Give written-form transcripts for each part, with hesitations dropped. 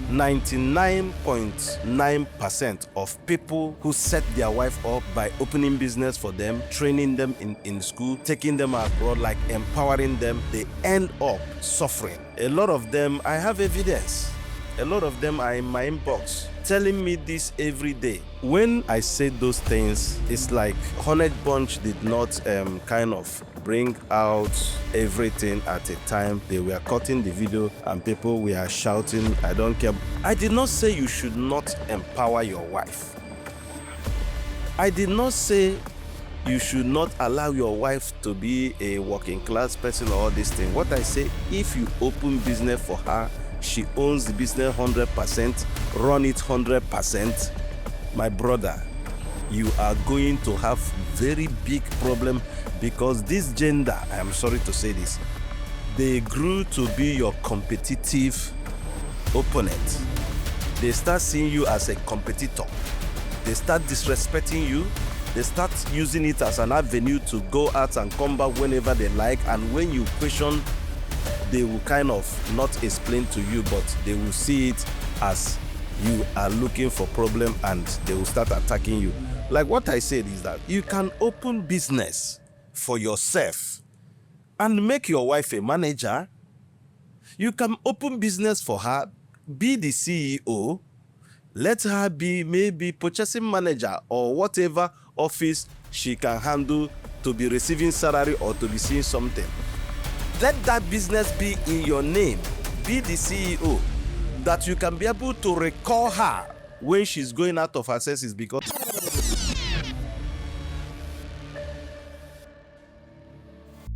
99.9% of people who set their wife up by opening business for them, training them in school, taking them abroad, like empowering them, they end up suffering. A lot of them, I have evidence. A lot of them are in my inbox telling me this every day. When I say those things, it's like Honey Bunch did not kind of bring out everything at a time. They were cutting the video and people were shouting, I don't care. I did not say you should not empower your wife. I did not say you should not allow your wife to be a working class person or all these things. What I say, if you open business for her, she owns the business 100%, run it 100%, my brother, you are going to have very big problem, because this gender, I am sorry to say this, they grew to be your competitive opponent. They start seeing you as a competitor. They start disrespecting you. They start using it as an avenue to go out and come back whenever they like. And when you question, they will kind of not explain to you, but they will see it as you are looking for problem and they will start attacking you. Like what I said is that you can open business for yourself and make your wife a manager. You can open business for her, be the CEO, let her be maybe purchasing manager or whatever office she can handle to be receiving salary or to be seeing something. Let that business be in your name. Be the CEO, that you can be able to recall her when she's going out of her senses. Because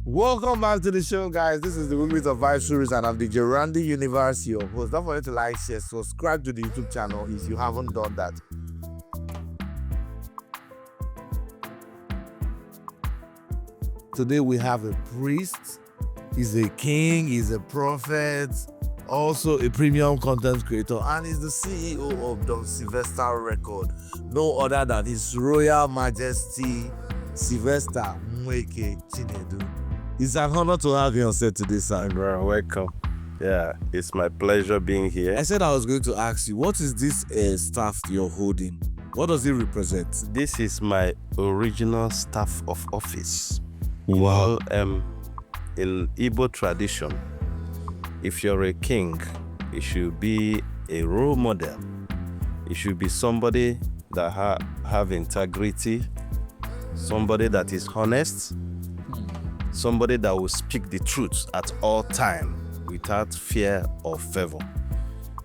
welcome back to the show, guys. This is the Movement of Vibe Series, and I'm the Gerandi Universe, your host. Don't forget to like, share, subscribe to the YouTube channel if you haven't done that. Today we have a priest. He's a king, he's a prophet, also a premium content creator, and he's the CEO of the Sylvester record. No other than His Royal Majesty Sylvester Mweke Chinedu. It's an honor to have you on set today, sir. bro, welcome. Yeah, it's my pleasure being here. I said I was going to ask you, what is this staff you're holding? What does it represent? This is my original staff of office. Wow. Well, in Igbo tradition, if you're a king, it should be a role model. It should be somebody that have integrity, somebody that is honest, somebody that will speak the truth at all time without fear or favor.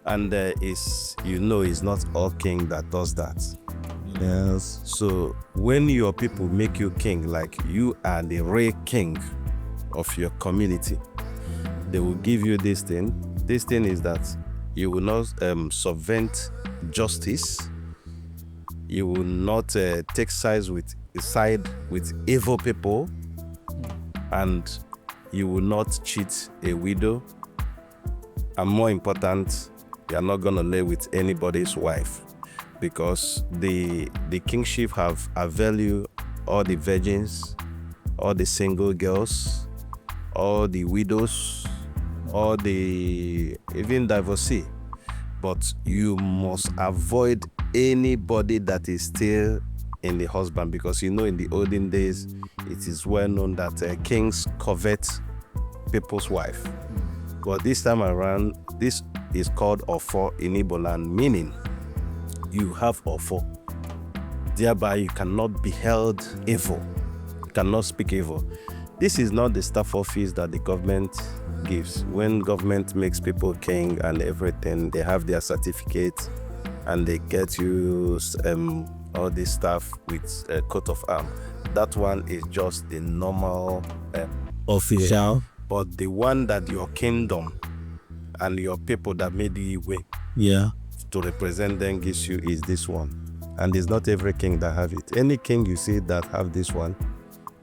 And it's not all king that does that. Yes. So when your people make you king, like you are the real king of your community, they will give you this thing. This thing is that you will not subvert justice. You will not take sides with evil people, and you will not cheat a widow. And more important, you are not gonna lay with anybody's wife, because the kingship have a value all the virgins, all the single girls, all the widows, all the even divorcee. But you must avoid anybody that is still in the husband, because in the olden days it is well known that kings covet people's wife. But this time around, this is called ofo in Igbo land, meaning you have ofo. Thereby you cannot be held evil. You cannot speak evil. This is not the staff office that the government gives. When government makes people king and everything, they have their certificate and they get you all this stuff with a coat of arms. That one is just the normal Official. But the one that your kingdom and your people that made you way to represent them gives you is this one. And it's not every king that have it. Any king you see that have this one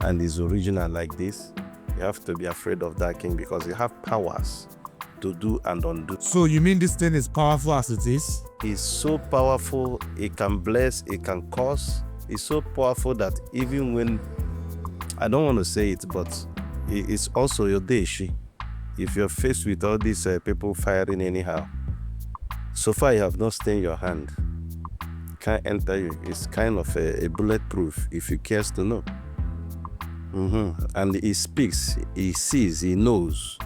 and is original like this, you have to be afraid of that king, because you have powers to do and undo. So you mean this thing is powerful as it is? It's so powerful, it can bless, it can curse. It's so powerful that even when, I don't want to say it, but it's also your day. If you're faced with all these people firing anyhow, So far, you have not stained your hand. Can't enter you. It's kind of a bulletproof if you cares to know. And he speaks, he sees, he knows.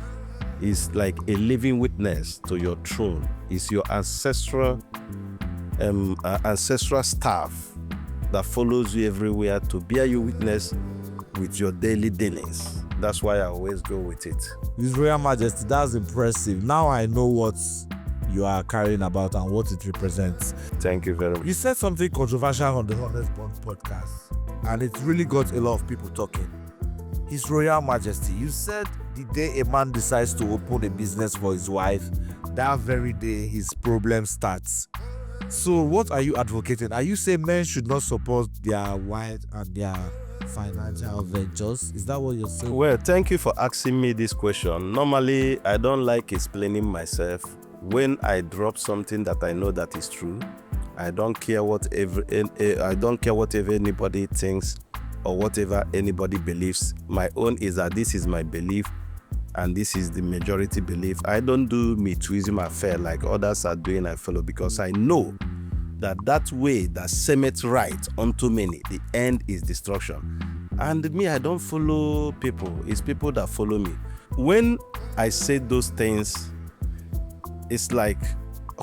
He's like a living witness to your throne. He's your ancestral staff that follows you everywhere to bear you witness with your daily dealings. That's why I always go with it. His Royal Majesty, that's impressive. Now I know what you are carrying about and what it represents. Thank you very much. You said something controversial on the Honest Bond podcast, and it really got a lot of people talking. His Royal Majesty, you said the day a man decides to open a business for his wife, that very day his problem starts. So what are you advocating? Are you saying men should not support their wife and their financial ventures? Is that what you're saying? Well, thank you for asking me this question. Normally, I don't like explaining myself. When I drop something that I know that is true, I don't care whatever anybody thinks or whatever anybody believes. My own is that this is my belief and this is the majority belief. I don't do me twism affair like others are doing. I follow because I know that way that seemeth right unto many, the end is destruction. And me, I don't follow people. It's people that follow me. When I say those things, it's like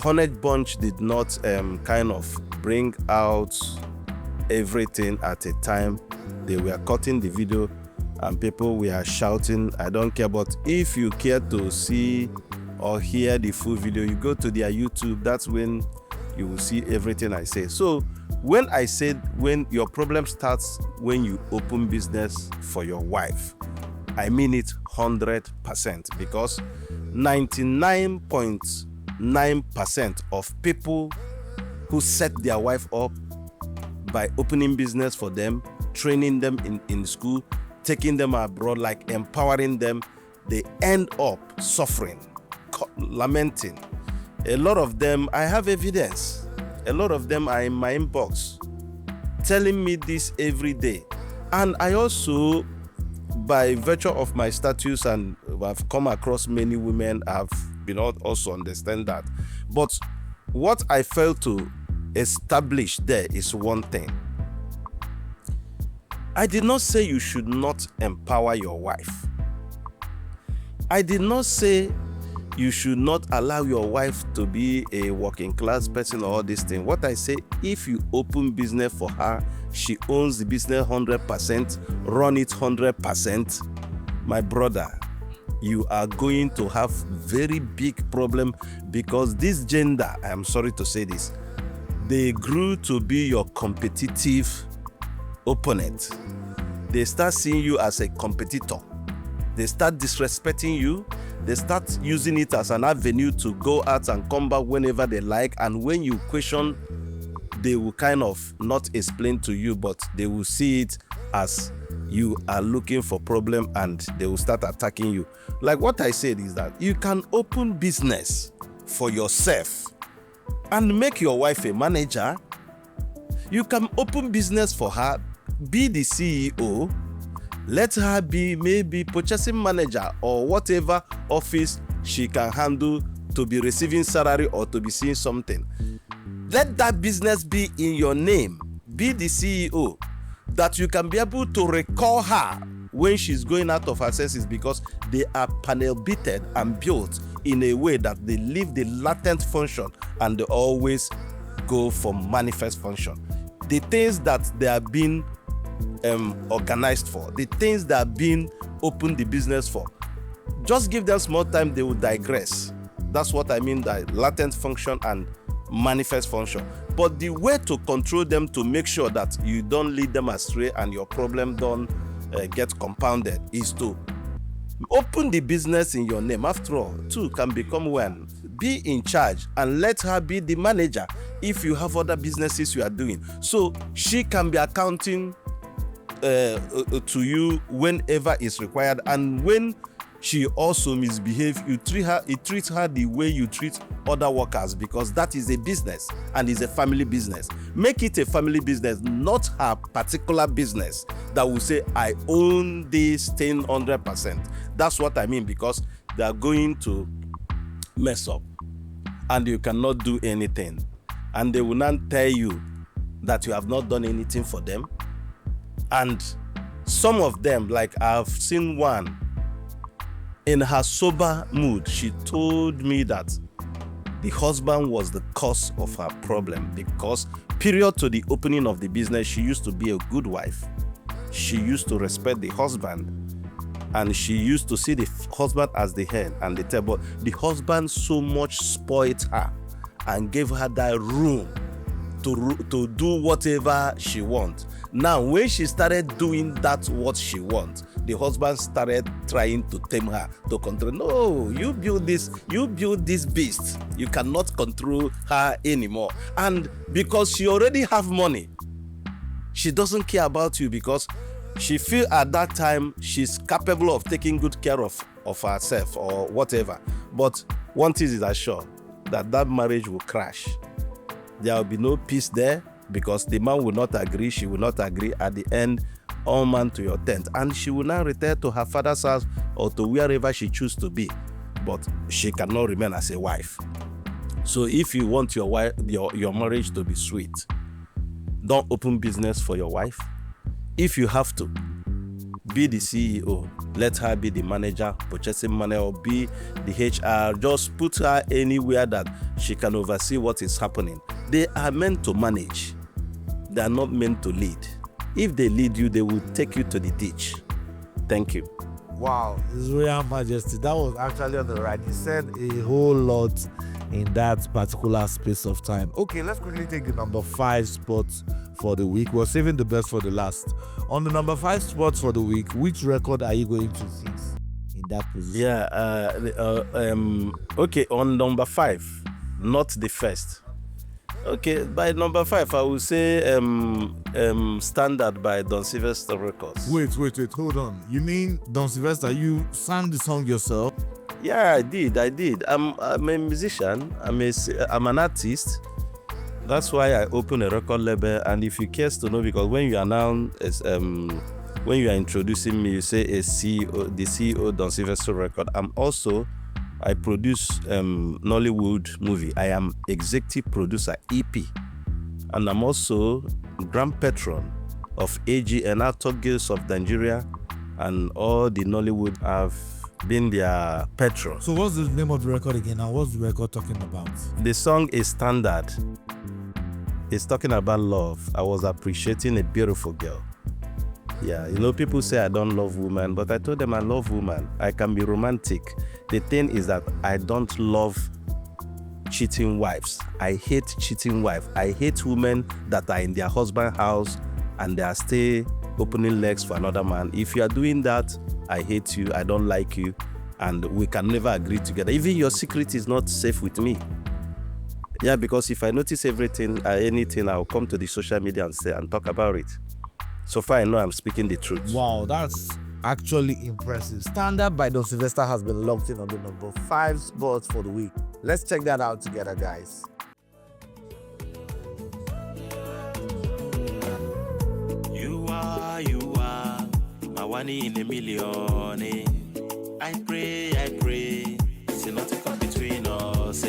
Honest Bunch did not kind of bring out everything at a time. They were cutting the video and people were shouting. I don't care, but if you care to see or hear the full video, you go to their YouTube. That's when you will see everything I say. So when I said when your problem starts when you open business for your wife, I mean it 100% because 99.9% of people who set their wife up by opening business for them, training them in school, taking them abroad, like empowering them, they end up suffering, lamenting. A lot of them, I have evidence. A lot of them are in my inbox telling me this every day. And I also, by virtue of my status, and I've come across many women, have been also understand that. But what I failed to establish there is one thing. I did not say you should not empower your wife. I did not say you should not allow your wife to be a working class person or all this thing. What I say, if you open business for her, she owns the business 100%, run it 100%, my brother, you are going to have very big problem because this gender, I am sorry to say this, they grew to be your competitive opponent. They start seeing you as a competitor. They start disrespecting you. They start using it as an avenue to go out and come back whenever they like. And when you question, they will kind of not explain to you, but they will see it as you are looking for problem and they will start attacking you. Like what I said is that you can open business for yourself and make your wife a manager. You can open business for her, be the CEO, let her be maybe purchasing manager or whatever office she can handle to be receiving salary or to be seeing something. Let that business be in your name. Be the CEO, that you can be able to recall her when she's going out of her senses because they are panel beated and built in a way that they leave the latent function and they always go for manifest function. The things that they are being organized for, the things that are being opened the business for, just give them small time, they will digress. That's what I mean by latent function and manifest function. But the way to control them to make sure that you don't lead them astray and your problem don't get compounded is to open the business in your name. After all, two can become one. Be in charge and let her be the manager if you have other businesses you are doing. So she can be accounting to you whenever it's required, and when she also misbehaves, you treat her the way you treat other workers, because that is a business and is a family business. Make it a family business, not her particular business that will say, I own this thing 100%. That's what I mean, because they are going to mess up. and you cannot do anything. And they will not tell you that you have not done anything for them. And some of them, like I've seen one, in her sober mood, she told me that the husband was the cause of her problem, because period to the opening of the business, she used to be a good wife. She used to respect the husband, and she used to see the husband as the head and the tail. But the husband so much spoiled her and gave her that room to do whatever she wants. Now, when she started doing that what she wants, the husband started trying to tame her, to control. No, you build this beast. You cannot control her anymore. And because she already have money, she doesn't care about you, because she feel at that time she's capable of taking good care of herself or whatever. But one thing is assured, that marriage will crash. There will be no peace there, because the man will not agree, she will not agree. At the end, all man to your tent, and she will now return to her father's house or to wherever she chooses to be, but she cannot remain as a wife. So if you want your marriage to be sweet, don't open business for your wife. If you have to, be the CEO, let her be the manager, purchasing money, or be the HR. Just put her anywhere that she can oversee what is happening. They are meant to manage. They are not meant to lead. If they lead you, they will take you to the ditch. Thank you. Wow, His Royal Majesty, that was actually on the right. He said a whole lot in that particular space of time. Okay, let's quickly take the number 5 spot for the week. We're saving the best for the last. On the number 5 spot for the week, which record are you going to fix in that position? Okay, on number 5, not the first. Okay, by number 5, I will say Standard by Don Sylvester Records. Wait, hold on. You mean Don Sylvester, you sang the song yourself? Yeah, I did. I'm a musician. I'm an artist. That's why I opened a record label. And if you care to know, because when you announce, when you are introducing me, you say the CEO Don Sylvester Record. I produce Nollywood movie. I am executive producer, EP, and I'm also grand patron of AG and Actor Guilds of Nigeria, and all the Nollywood have been their patron. So what's the name of the record again? Now, what's the record talking about? The song is Standard. It's talking about love. I was appreciating a beautiful girl. Yeah, people say I don't love women, but I told them I love women. I can be romantic. The thing is that I don't love cheating wives. I hate cheating wives. I hate women that are in their husband's house and they are still opening legs for another man. If you are doing that, I hate you, I don't like you, and we can never agree together. Even your secret is not safe with me. Yeah, because if I notice anything, I'll come to the social media and talk about it. So far, I know I'm speaking the truth. Wow, that's actually impressive. Standard by Don Sylvester has been locked in on the number 5 spot for the week. Let's check that out together, guys. You are my one in a million. I pray, say nothing come between us.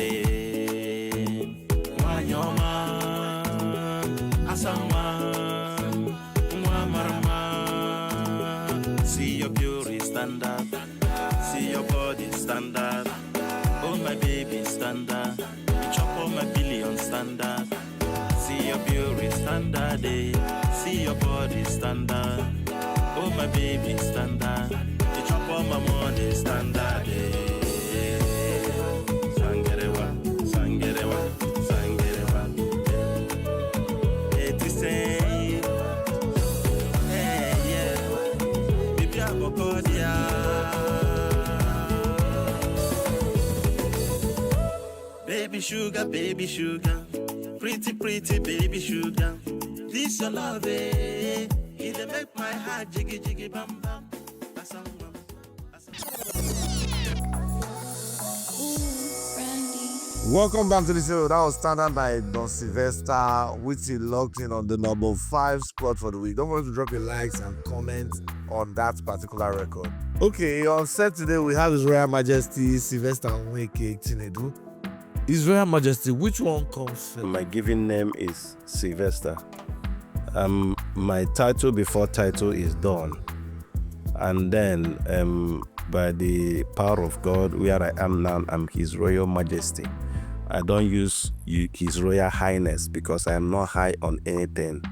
Wanyoma, Asama. See your beauty standard, see your body standard. Oh my baby standard, you chop all my billion standard. See your beauty standard, see your body standard. Oh my baby standard, you chop all my money standard. Sangerewa, sangerewa, sangerewa. It is baby sugar, pretty baby sugar. This your love, it make my heart jiggy jiggy bam bam. Welcome back to the show. That was Standard by Don Sylvester, which he locked in on the number 5 spot for the week. Don't forget to drop your likes and comments on that particular record. Okay, on set today we have His Royal Majesty Sylvester Chinedu. His Royal Majesty, which one comes first? My given name is Sylvester. My title before title is Dawn. And then by the power of God, where I am now, I'm His Royal Majesty. I don't use His Royal Highness because I am not high on anything.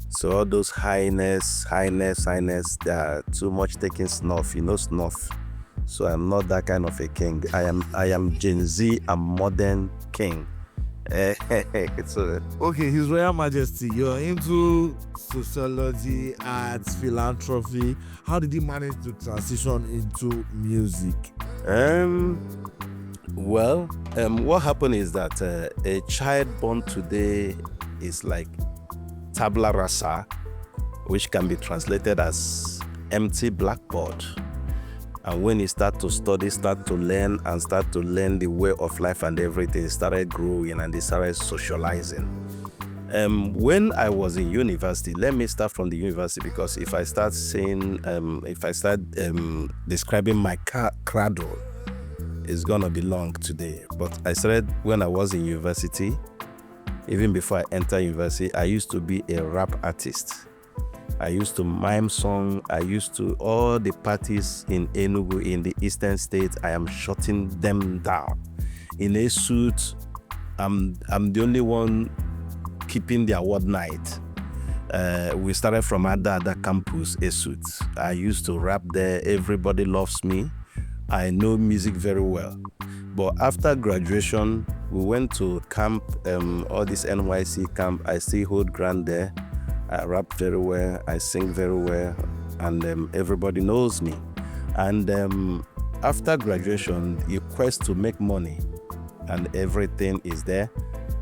So all those highness, they are too much taking snuff, snuff. So I'm not that kind of a king. I am Gen Z, a modern king. Okay, His Royal Majesty, you're into sociology, arts, philanthropy. How did you manage to transition into music? What happened is that a child born today is like tabula rasa, which can be translated as empty blackboard. And when he start to study, start to learn the way of life and everything, he started growing and he started socializing. When I was in university, let me start from the university, because if I start describing my cradle, it's gonna be long today. But I started when I was in university. Even before I entered university, I used to be a rap artist. I used to mime song. All the parties in Enugu, in the eastern states, I am shutting them down. In a suit, I'm the only one keeping the award night. We started from Ada campus, a suit. I used to rap there. Everybody loves me. I know music very well. But after graduation, we went to camp, all this NYC camp. I still hold ground there. I rap very well, I sing very well, and everybody knows me. And after graduation, the quest to make money and everything is there.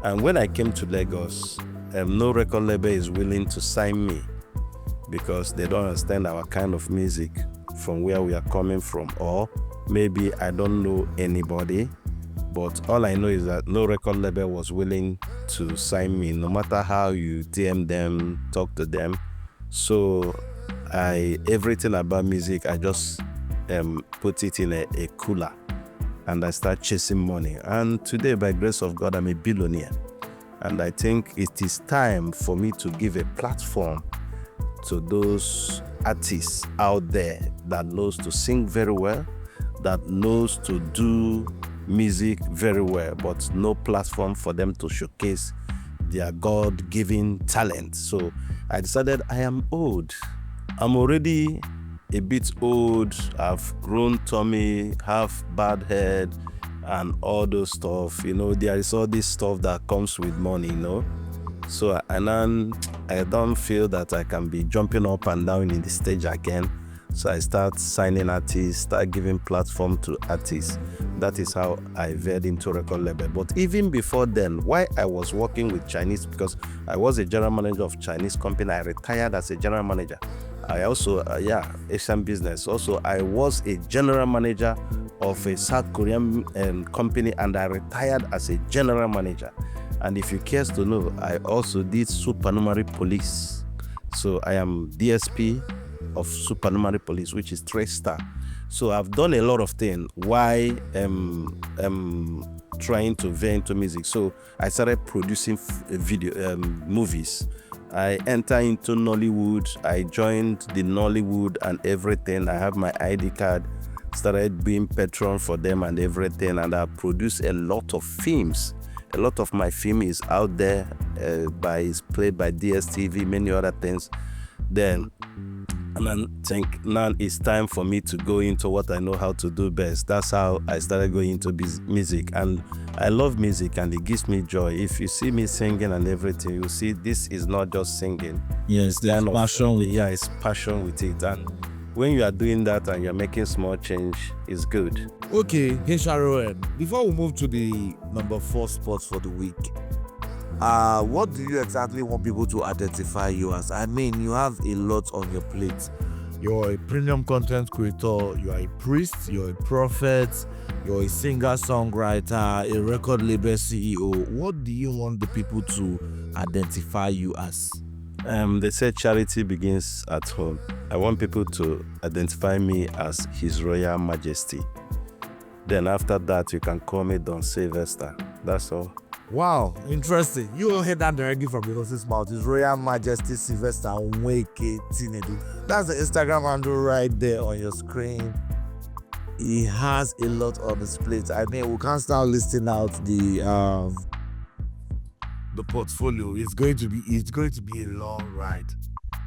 And when I came to Lagos, no record label is willing to sign me because they don't understand our kind of music from where we are coming from, or maybe I don't know anybody. But all I know is that no record label was willing to sign me, no matter how you DM them, talk to them. So everything about music, I just put it in a cooler and I start chasing money. And today, by grace of God, I'm a billionaire. And I think it is time for me to give a platform to those artists out there that knows to sing very well, that knows to do music very well, but no platform for them to showcase their God-given talent. So I decided I am old. I'm already a bit old. I've grown tummy, have bad head, and all those stuff. There is all this stuff that comes with money, So I don't feel that I can be jumping up and down in the stage again. So I start signing artists, start giving platform to artists. That is how I veered into record label. But even before then, while I was working with Chinese, because I was a general manager of Chinese company, I retired as a general manager. I also, Asian business. Also, I was a general manager of a South Korean company, and I retired as a general manager. And if you care to know, I also did supernumerary police. So I am DSP of supernumerary police, which is 3-star. So I've done a lot of things. Why trying to veer into music? So I started producing movies. I entered into Nollywood. I joined the Nollywood and everything. I have my ID card. Started being patron for them and everything. And I produced a lot of films. A lot of my film is out there. Is played by DSTV, many other things. Then and I think now it's time for me to go into what I know how to do best. That's how I started going into music. And I love music and it gives me joy. If you see me singing and everything, you see this is not just singing. Yes, there's passion. It's passion with it. And when you are doing that and you're making small change, it's good. Okay, HRON, before we move to the number 4 spot for the week, what do you exactly want people to identify you as? I mean, you have a lot on your plate. You're a premium content creator, you're a priest, you're a prophet, you're a singer-songwriter, a record label CEO. What do you want the people to identify you as? They say charity begins at home. I want people to identify me as His Royal Majesty. Then after that, you can call me Don Sylvester. That's all. Wow, interesting. You will hear that directly from the host's mouth. His Royal Majesty Sylvester Nweke Tinedu. That's the Instagram handle right there on your screen. He has a lot on his plate. I mean, we can't start listing out the portfolio. It's going to be a long ride.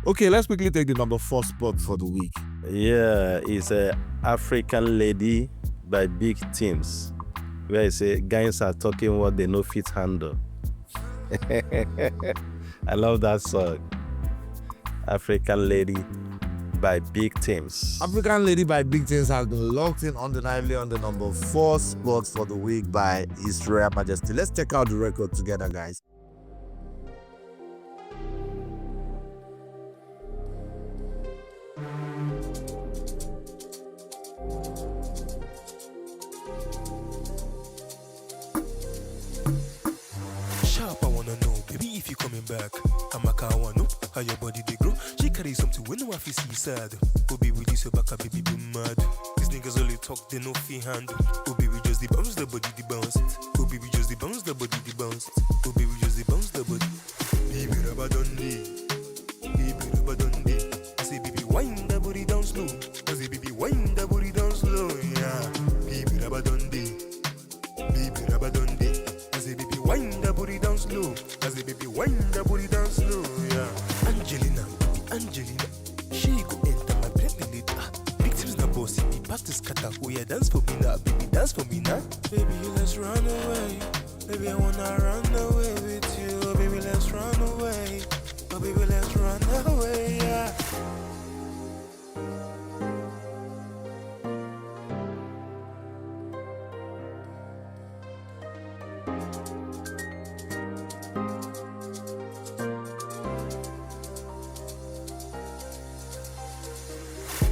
Okay, let's quickly take the number 4 spot for the week. Yeah, it's a African Lady by Big Teams, where I say guys are talking what they know fit handle. I love that song. African Lady by Big Teams. African Lady by Big Teams has been locked in undeniably on the number 4 spot for the week by His Royal Majesty. Let's check out the record together, guys. Sharp, I wanna know, baby, if you coming back. I'm a car one, how your body they grow. She carry something when no I feel see sad. Oh baby, this your back, baby, be mad. These niggas only talk, they no fee handle. Oh baby, just the bounce, the body, the bounce it. Oh baby, just the bounce, the body, the bounce it. Oh baby, just the bounce, the body. Baby, rubber dundee. Baby, rubber dundee. I say, baby, wind the body down slow. I say, baby, wind the body down slow, yeah. Baby, rubber dundee. Baby, rubber dundee. I say, baby, wind the body down slow. I say, baby, wind the body down slow, yeah. Angelina, she go enter my belly later. Victims na bossy, me pass the scatter. Oh yeah, dance for me now, baby, dance for me now. Baby, let's run away. Baby, I wanna run away with you. Oh, baby, let's run away. Oh, baby, let's run away, yeah.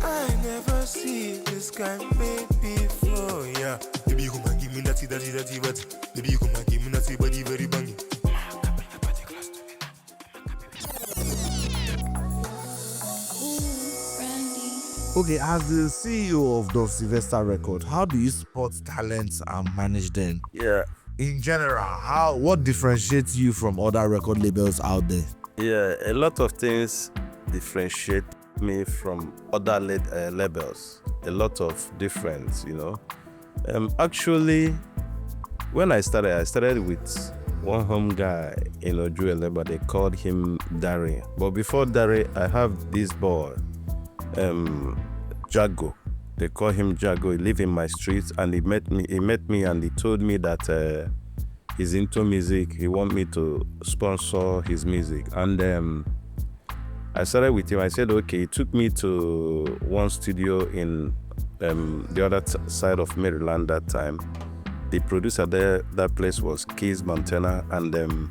I never see this kind baby before, yeah. Baby, you come and give me that, body. Baby, you come and give me that, body very banging. Okay, as the CEO of the Sylvester Record, how do you spot talents and manage them? Yeah, In general, what differentiates you from other record labels out there? yeah, a lot of things differentiate me from other labels. A lot of difference, you know. Actually, when I started with one home guy in Ojuele, but they called him Dari. But before Dari, I have this boy, Jago. They call him Jago. He live in my street, and he met me, and he told me that he's into music. He want me to sponsor his music, and I started with him. I said, okay. He took me to one studio in the other side of Maryland that time. The producer there, that place was Keys, Montana, and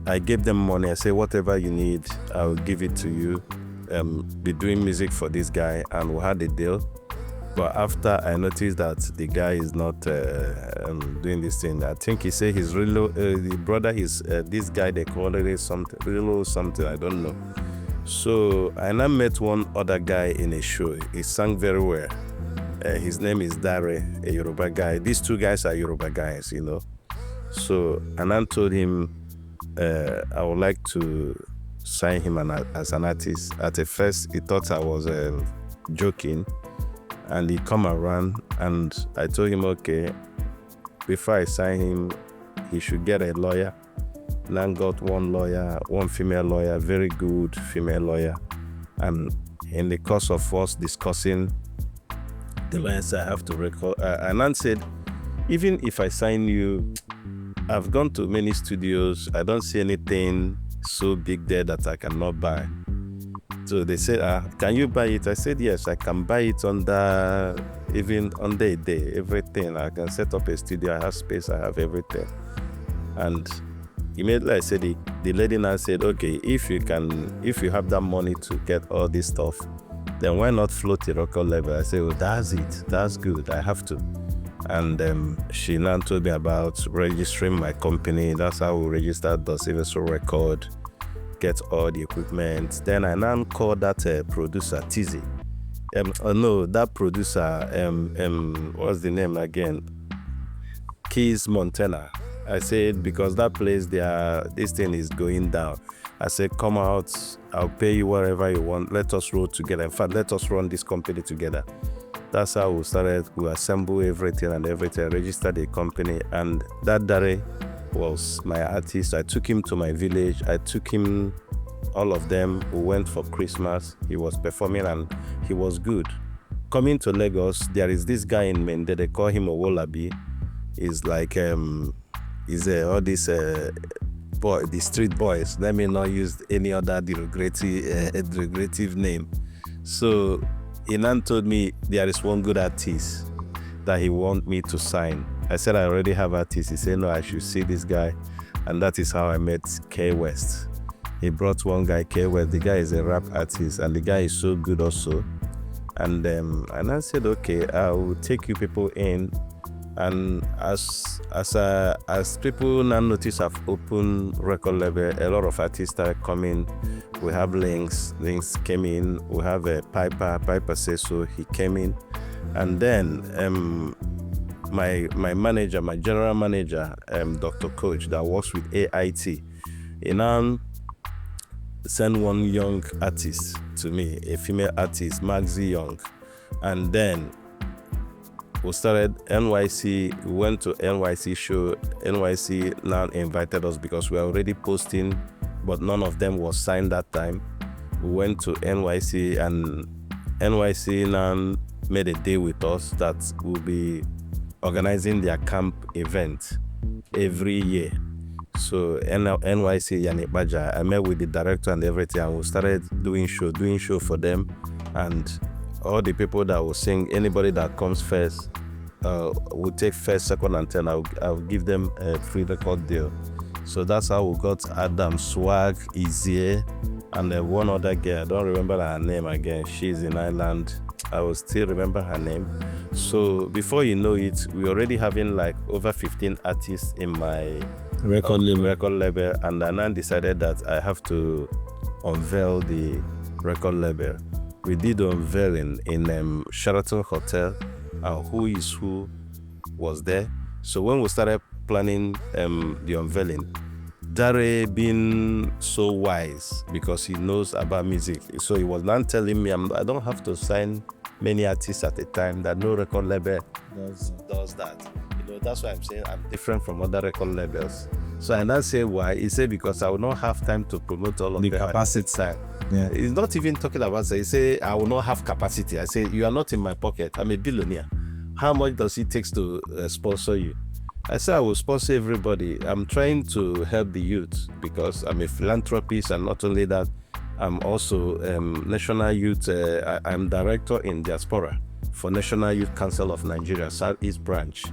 I gave them money. I said, whatever you need, I'll give it to you. Be doing music for this guy, and we had a deal. But after I noticed that the guy is not doing this thing, I think he said his the brother is this guy they call it something, I don't know. So I now met one other guy in a show. He sang very well. His name is Dare, a Yoruba guy. These two guys are Yoruba guys, you know. So and I told him I would like to sign him as an artist. At first, he thought I was joking, and he come around, and I told him, okay, before I sign him, he should get a lawyer. Now got one female lawyer, very good female lawyer, and in the course of us discussing, the lawyer said I have to record. And I said, even if I sign you, I've gone to many studios. I don't see anything so big there that I cannot buy. So they said, can you buy it? I said, yes, I can buy it even on a day, everything. I can set up a studio, I have space, I have everything. And immediately I said, the lady now said, okay, if you have that money to get all this stuff, then why not float the record level? I said, well, that's it, that's good, I have to. And she now told me about registering my company. That's how we registered the Sylvester Record, get all the equipment. Then I now called that producer, Tizzy. No, that producer, what's the name again? Keys, Montana. I said, because that place, this thing is going down. I said, come out, I'll pay you whatever you want. Let us roll together. In fact, let us run this company together. That's how we started. We assembled everything, registered a company. And that Dare was my artist. I took him to my village. I took him, all of them. We went for Christmas. He was performing and he was good. Coming to Lagos, there is this guy in Mende, they call him Owolabi. He's like, all these the street boys. Let me not use any other derogative name. So Inan told me there is one good artist that he want me to sign. I said I already have artists. He said no, I should see this guy, and that is how I met K West. He brought one guy, K West. The guy is a rap artist, and the guy is so good also. And I said, okay, I will take you people in. And as people now notice I've opened record label, a lot of artists are coming. We have Links came in. We have a Piper says so, he came in. And then my manager, my general manager, Dr. Coach that works with AIT, he now sent one young artist to me, a female artist, Maxi Young. And then we started NYC. We went to NYC show. NYC now invited us because we were already posting, but none of them was signed that time. We went to NYC, and NYC now made a deal with us that we'll be organizing their camp event every year. So NYC Yannick Baja, I met with the director and everything, and we started doing show for them. And all the people that will sing, anybody that comes first, will take first, second, and 10. I'll give them a free record deal. So that's how we got Adam Swag, Easier, and one other girl. I don't remember her name again. She's in Ireland. I will still remember her name. So before you know it, we're already having like over 15 artists in my record label. And I now decided that I have to unveil the record label. We did unveiling in Sheraton Hotel, and Who Is Who was there. So when we started planning the unveiling, Dare being so wise because he knows about music, so he was now telling me I don't have to sign many artists at a time, that no record label does that. You know, that's why I'm saying I'm different from other record labels. So I now say why. He said because I will not have time to promote all of the capacity side. Yeah. He's not even talking about that. He say I will not have capacity. I say you are not in my pocket. I'm a billionaire. How much does it take to sponsor you? I say I will sponsor everybody. I'm trying to help the youth because I'm a philanthropist, and not only that, I'm also National Youth. I'm director in diaspora for National Youth Council of Nigeria, Southeast Branch.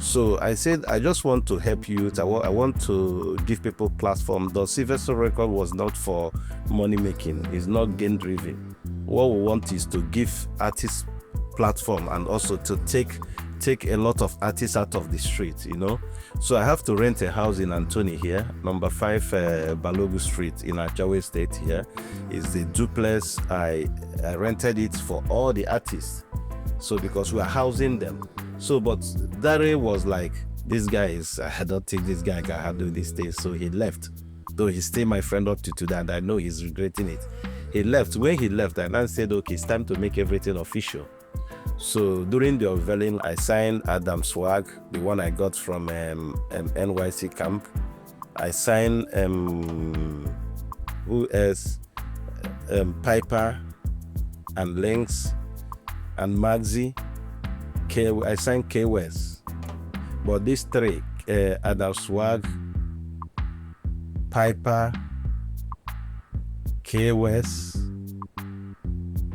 So I said, I just want to help youth. I want to give people platform. The Sylvester record was not for money making. It's not gain driven. What we want is to give artists platform, and also to take a lot of artists out of the street, you know. So I have to rent a house in Anthony here, number 5 Balogu Street in Ajawe State here. It's the duplex. I rented it for all the artists. So because we are housing them. So, but Dare was like, this guy is, I don't think this guy can handle this thing. So he left. Though he's still my friend up to today, and I know he's regretting it. He left. When he left, I now said, okay, it's time to make everything official. So during the unveiling, I signed Adam Swag, the one I got from NYC camp. I signed who else? Piper and Links and Maxi. I signed K West. But these three, Adam Swag, Piper, K West,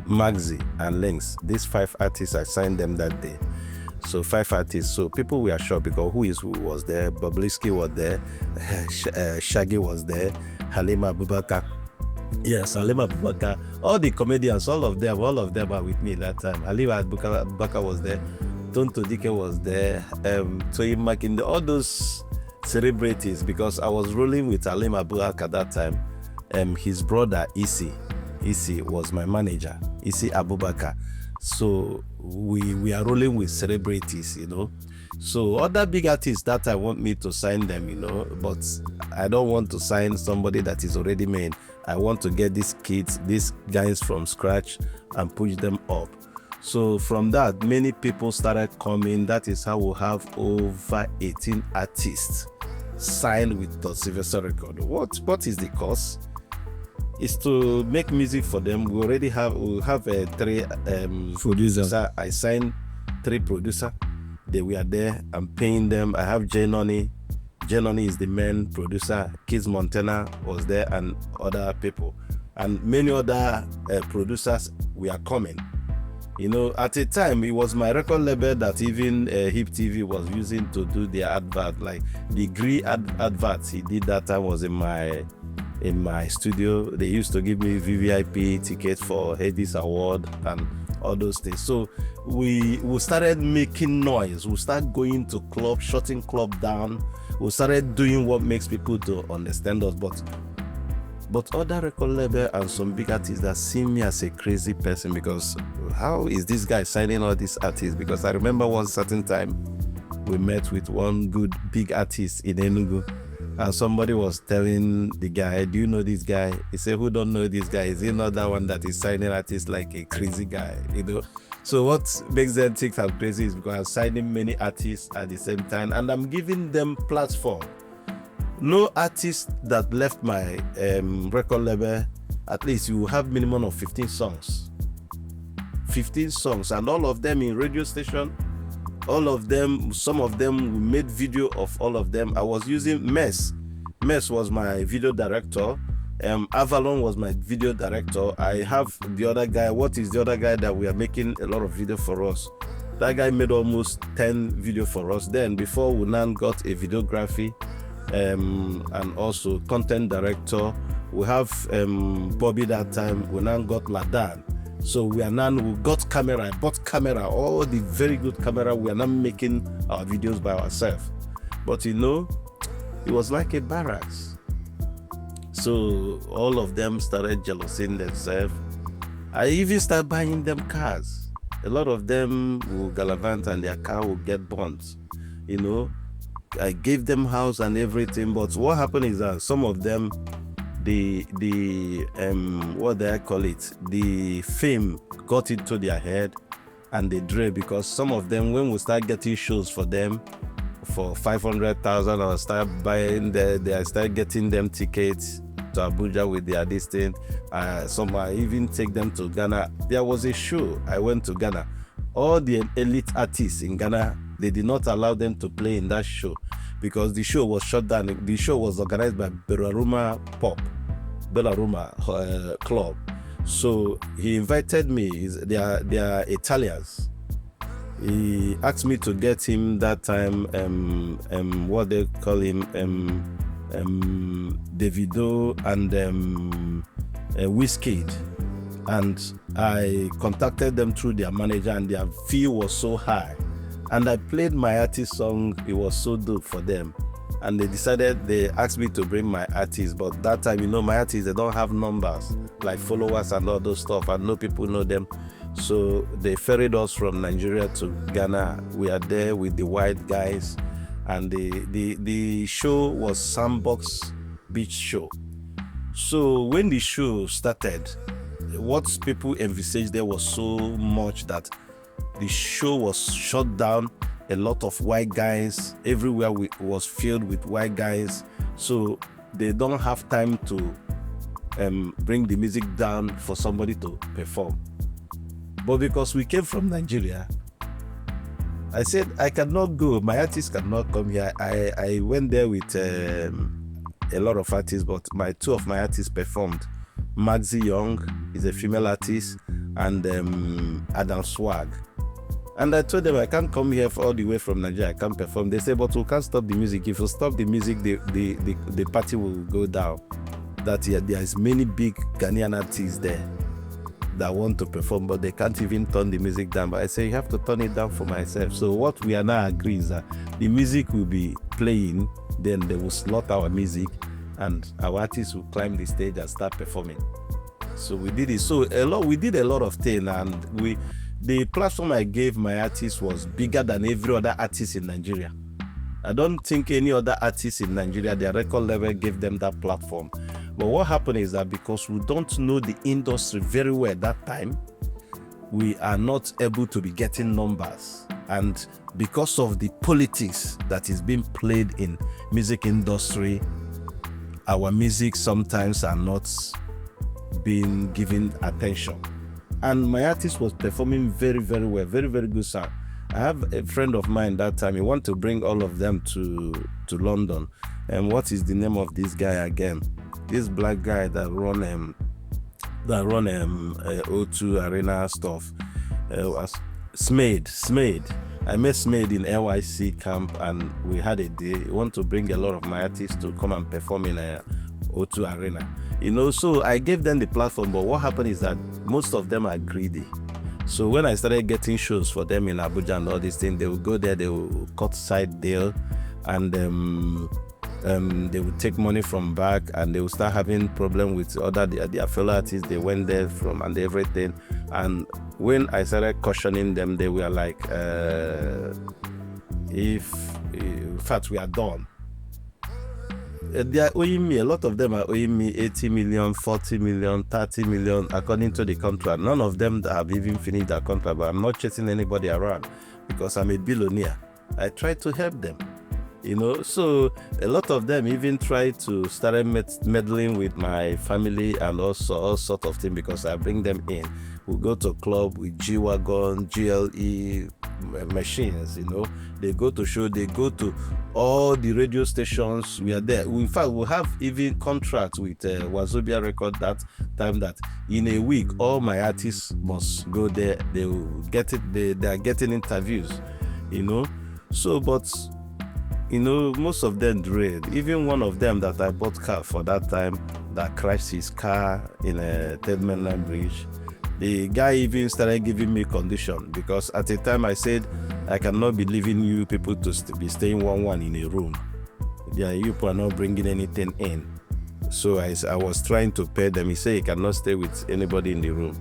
Maxi, and Links, these 5 artists, I signed them that day. So 5 artists. So people were shocked because Who Is Who was there, Bobrisky was there, Shaggy was there, Halima Abubakar. Yes, Halima Abubakar. All the comedians, all of them are with me that time. Halima Abubakar was there, Tonto Dike was there, Toyin Makinde, all those celebrities, because I was rolling with Halima Abubakar that time. His brother Isi was my manager, Isi Abubakar. So we are rolling with celebrities, you know. So other big artists that I want me to sign them, but I don't want to sign somebody that is already made. I want to get these kids, these guys from scratch and push them up. So from that, many people started coming. That is how we have over 18 artists signed with the Sylvester record. What is the cause? Is to make music for them. We have 3 Producers. I signed 3 producers. They were there. I'm paying them. I have Jenoni. Jenoni is the main producer. Kids Montana was there and other people. And many other producers were coming. At a time, it was my record label that even Hip TV was using to do their advert. Like the Degree adverts he did that time was in my studio. They used to give me VVIP ticket for Hades Award and all those things. So we started making noise. We started going to club, shutting club down. We started doing what makes people to understand us. But other record label and some big artists that see me as a crazy person, because how is this guy signing all these artists? Because I remember one certain time we met with one good big artist in Enugu, and somebody was telling the guy, do you know this guy? He said, who don't know this guy? Is he not that one that is signing artists like a crazy guy? So what makes them think I'm crazy is because I'm signing many artists at the same time and I'm giving them platform. No artist that left my record label, at least you have minimum of 15 songs. 15 songs, and all of them in radio station. All of them, some of them, we made video of all of them. I was using Mess. Mess was my video director. Avalon was my video director. I have the other guy. What is the other guy that we are making a lot of video for us? That guy made almost 10 video for us. Then before we now got a videography and also content director. We have Bobby that time. We now got Ladan. So we got camera. I bought camera, all the very good camera. We are now making our videos by ourselves. But it was like a barracks. So all of them started jealousing themselves. I even started buying them cars. A lot of them will gallivant and their car will get burnt. I gave them house and everything. But what happened is that some of them, the what do I call it? The fame got into their head and they dread, because some of them, when we start getting shows for them for 500,000, I start buying I start getting them tickets to Abuja with their distance. Some I even take them to Ghana. There was a show I went to Ghana. All the elite artists in Ghana, they did not allow them to play in that show because the show was shut down. The show was organized by Belaruma Club. So he invited me. They are Italians. He asked me to get him that time. What they call him, Davido and Wizkid. And I contacted them through their manager, and their fee was so high. And I played my artist song. It was so dope for them. And they asked me to bring my artists. But that time, my artists, they don't have numbers, like followers and all those stuff. And no people know them. So they ferried us from Nigeria to Ghana. We are there with the white guys. And the show was Sandbox Beach Show. So when the show started, what people envisaged there was so much that the show was shut down. A lot of white guys everywhere was filled with white guys, so they don't have time to bring the music down for somebody to perform. But because we came from Nigeria, I said I cannot go. My artists cannot come here. I went there with a lot of artists, but two of my artists performed. Maxi Young is a female artist, and Adam Swag. And I told them I can't come here all the way from Nigeria. I can't perform. They said, but we can't stop the music. If you stop the music, the party will go down. That year, there is many big Ghanaian artists there that want to perform, but they can't even turn the music down. But I say, you have to turn it down for myself. So what we are now agreed is that the music will be playing, then they will slot our music, and our artists will climb the stage and start performing. So we did it. So we did a lot of things, and the platform I gave my artist was bigger than every other artist in Nigeria. I don't think any other artist in Nigeria, their record level gave them that platform. But what happened is that because we don't know the industry very well at that time, we are not able to be getting numbers. And because of the politics that is being played in music industry, our music sometimes are not being given attention. And my artist was performing very, very well, very, very good sound. I have a friend of mine that time, he wanted to bring all of them to London. And what is the name of this guy again? This black guy that run O2 Arena stuff. Was Smade. I met Smade in NYC camp, and we had a day. He want to bring a lot of my artists to come and perform in O2 Arena. So I gave them the platform, but what happened is that most of them are greedy. So when I started getting shows for them in Abuja and all these things, they would go there, they would cut side deal, and they would take money from back, and they would start having problem with their fellow artists they went there from and everything. And when I started cautioning them, they were like, in fact, we are done. They are owing me, a lot of them are owing me 80 million, 40 million, 30 million, according to the contract. None of them have even finished their contract, but I'm not chasing anybody around because I'm a billionaire. I try to help them, So a lot of them even try to start meddling with my family and also all sorts of things because I bring them in. We go to club with G-Wagon, GLE machines, They go to show, they go to all the radio stations. We are there. In fact, we have even contracts with Wazobia Record that time that in a week, all my artists must go there. They will get it. They are getting interviews, So, but most of them drained. Even one of them that I bought car for that time that crashed his car in a Third Mainland Bridge. The guy even started giving me condition because at the time I said, I cannot be leaving you people to be staying one in a room. Yeah, you people are not bringing anything in. So I was trying to pay them. He said he cannot stay with anybody in the room.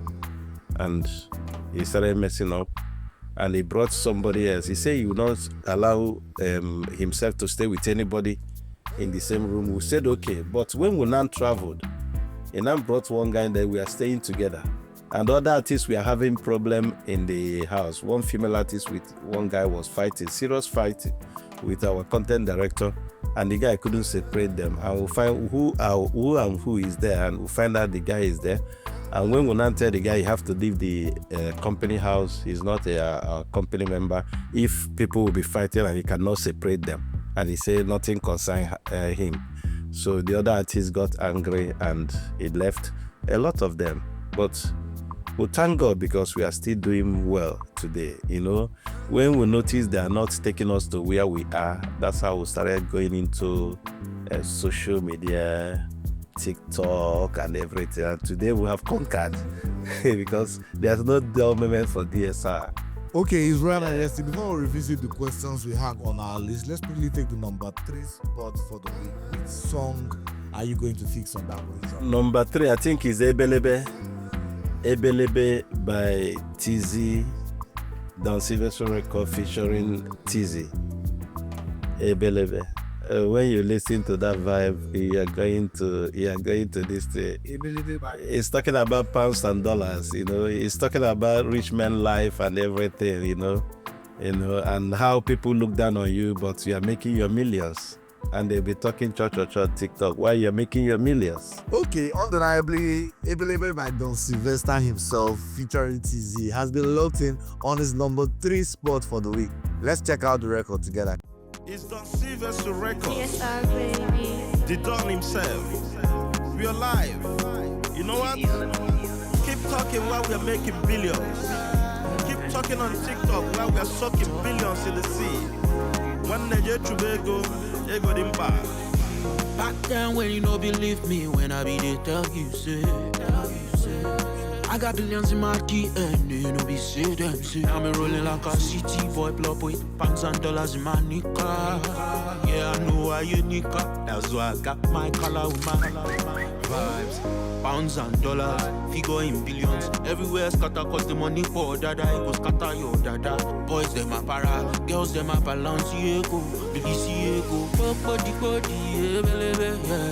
And he started messing up. And he brought somebody else. He said he would not allow himself to stay with anybody in the same room. We said, okay. But when we now traveled, he now brought one guy that we are staying together. And other artists, we are having problem in the house. One female artist with one guy was serious fighting with our content director. And the guy couldn't separate them. And we'll find who and who is there. And we'll find out the guy is there. And when we now tell the guy you have to leave the company house, he's not a company member, if people will be fighting and he cannot separate them. And he said nothing concern him. So the other artists got angry and he left, a lot of them. But we thank God because we are still doing well today. When we notice they are not taking us to where we are, that's how we started going into social media, TikTok and everything. And today we have conquered because there's no dull moment for DSR. Okay, Israel and Esther, before we revisit the questions we have on our list, let's quickly take the number 3 spot for the week. Which song are you going to fix on that one? Number 3, I think, is Ebelebe. Ebelebe by TZ, Don Sylvester record featuring TZ. Ebelebe. When you listen to that vibe, you are going to this thing. It's talking about pounds and dollars, It's talking about rich man life and everything, and how people look down on you, but you are making your millions. And they'll be talking church TikTok while you're making your millions. Okay, undeniably, Ebelebe by Don Sylvester himself featuring TZ has been locked in on his number 3 spot for the week. Let's check out the record together. It's Don Sylvester record. Yes, sir, baby. The Don himself. We are live. You know what? Keep talking while we are making billions. Keep talking on TikTok while we are soaking billions in the sea. One day you go, you go in back. Back then when you no believe me, when I be there tell you say I got billions in my DNA, no be say them say. I'm rolling like a city boy, block with pounds and dollars in my nika. Yeah, I know why you nika. That's why I got my color with my vibes. Pounds and dollars, figure in billions. Everywhere scatter cause the money for dada. It go scatter your dada. Boys them a para, girls them a balance. Yeah, go, BDC, go. Body, yeah,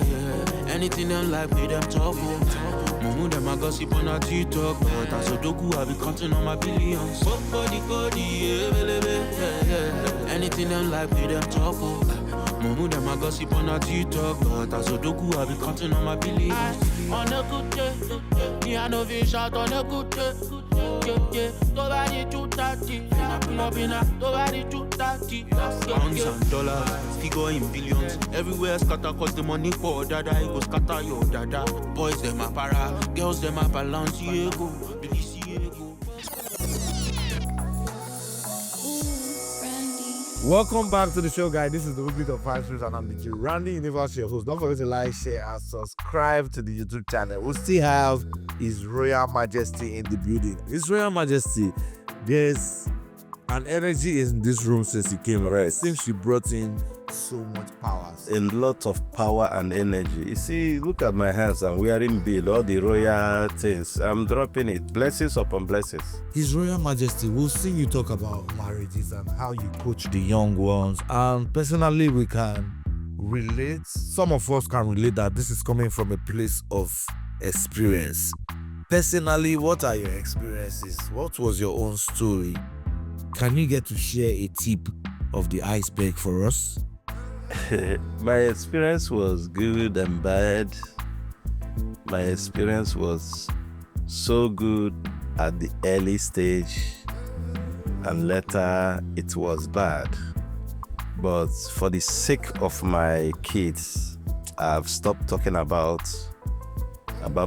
yeah. Anything them like, pay them talk. Mumu them a gossip on a TikTok. But as a dogu, I be counting on my billions. Body, yeah. Anything them like, pay them talk. Mumu them a gossip on a TikTok. But as a dogu, I be counting on my billions. On a good day, me I know fish out on a good day. Yeah, nobody too tatty. Pull up in a, nobody too tatty. Pounds and dollars, figure in billions. Everywhere scatter cause the money for dada. It go scatter your dada. Boys them a para, girls them a balance. Yeah, go, Welcome back to the show, guys. This is the WT5S and I'm the Randy Universe, your host. Don't forget to like, share, and subscribe to the YouTube channel. We still have His Royal Majesty in the building. His Royal Majesty, there's an energy in this room since he came. Right. It seems she brought in so much power. A lot of power and energy. You see, look at my hands. I'm wearing bead, all the royal things. I'm dropping it. Blessings upon blessings. His Royal Majesty, we'll see you talk about marriages and how you coach the young ones. And personally, we can relate. Some of us can relate that this is coming from a place of experience. Personally, what are your experiences? What was your own story? Can you get to share a tip of the iceberg for us? My experience was good and bad. My experience was so good at the early stage, and later it was bad. But for the sake of my kids, I've stopped talking about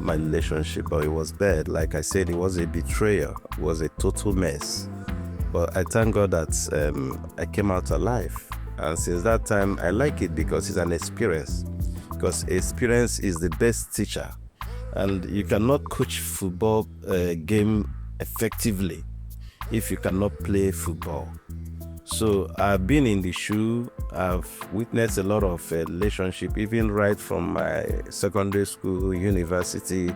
my relationship, but it was bad. Like I said, it was a betrayal. It was a total mess. But I thank God that I came out alive. And since that time, I like it because it's an experience. Because experience is the best teacher. And you cannot coach football game effectively if you cannot play football. So I've been in the shoe. I've witnessed a lot of relationship, even right from my secondary school, university,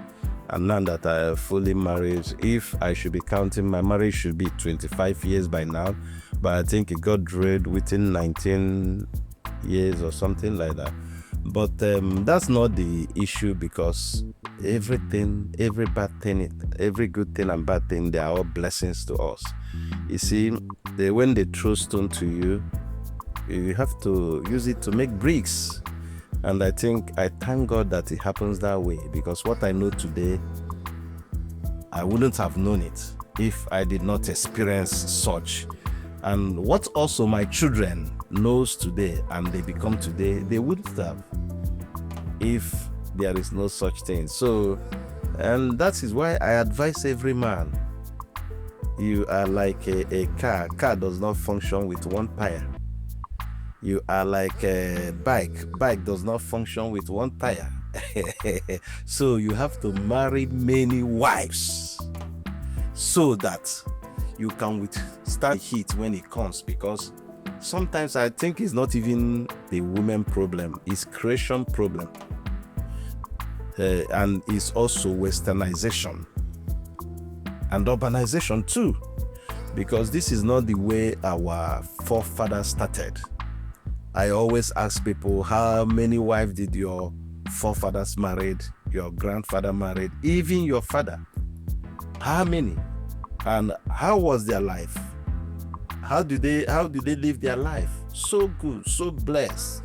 and now that I am fully married. If I should be counting, my marriage should be 25 years by now. But I think it got delayed within 19 years or something like that. But that's not the issue, because everything, every bad thing, every good thing and bad thing, they are all blessings to us. You see, when they throw stone to you, you have to use it to make bricks. And I thank God that it happens that way, because what I know today, I wouldn't have known it if I did not experience such. And what also my children knows today and they become today, they wouldn't have if there is no such thing. So, and that is why I advise every man, you are like a car. Car does not function with one tire. You are like a bike does not function with one tire. So you have to marry many wives so that you can withstand heat when it comes, because sometimes I think it's not even the women problem, it's creation problem. And it's also westernization and urbanization too, because this is not the way our forefathers started. I always ask people, how many wives did your forefathers married, your grandfather married, even your father? How many? And how was their life? How do they live their life? So good, so blessed,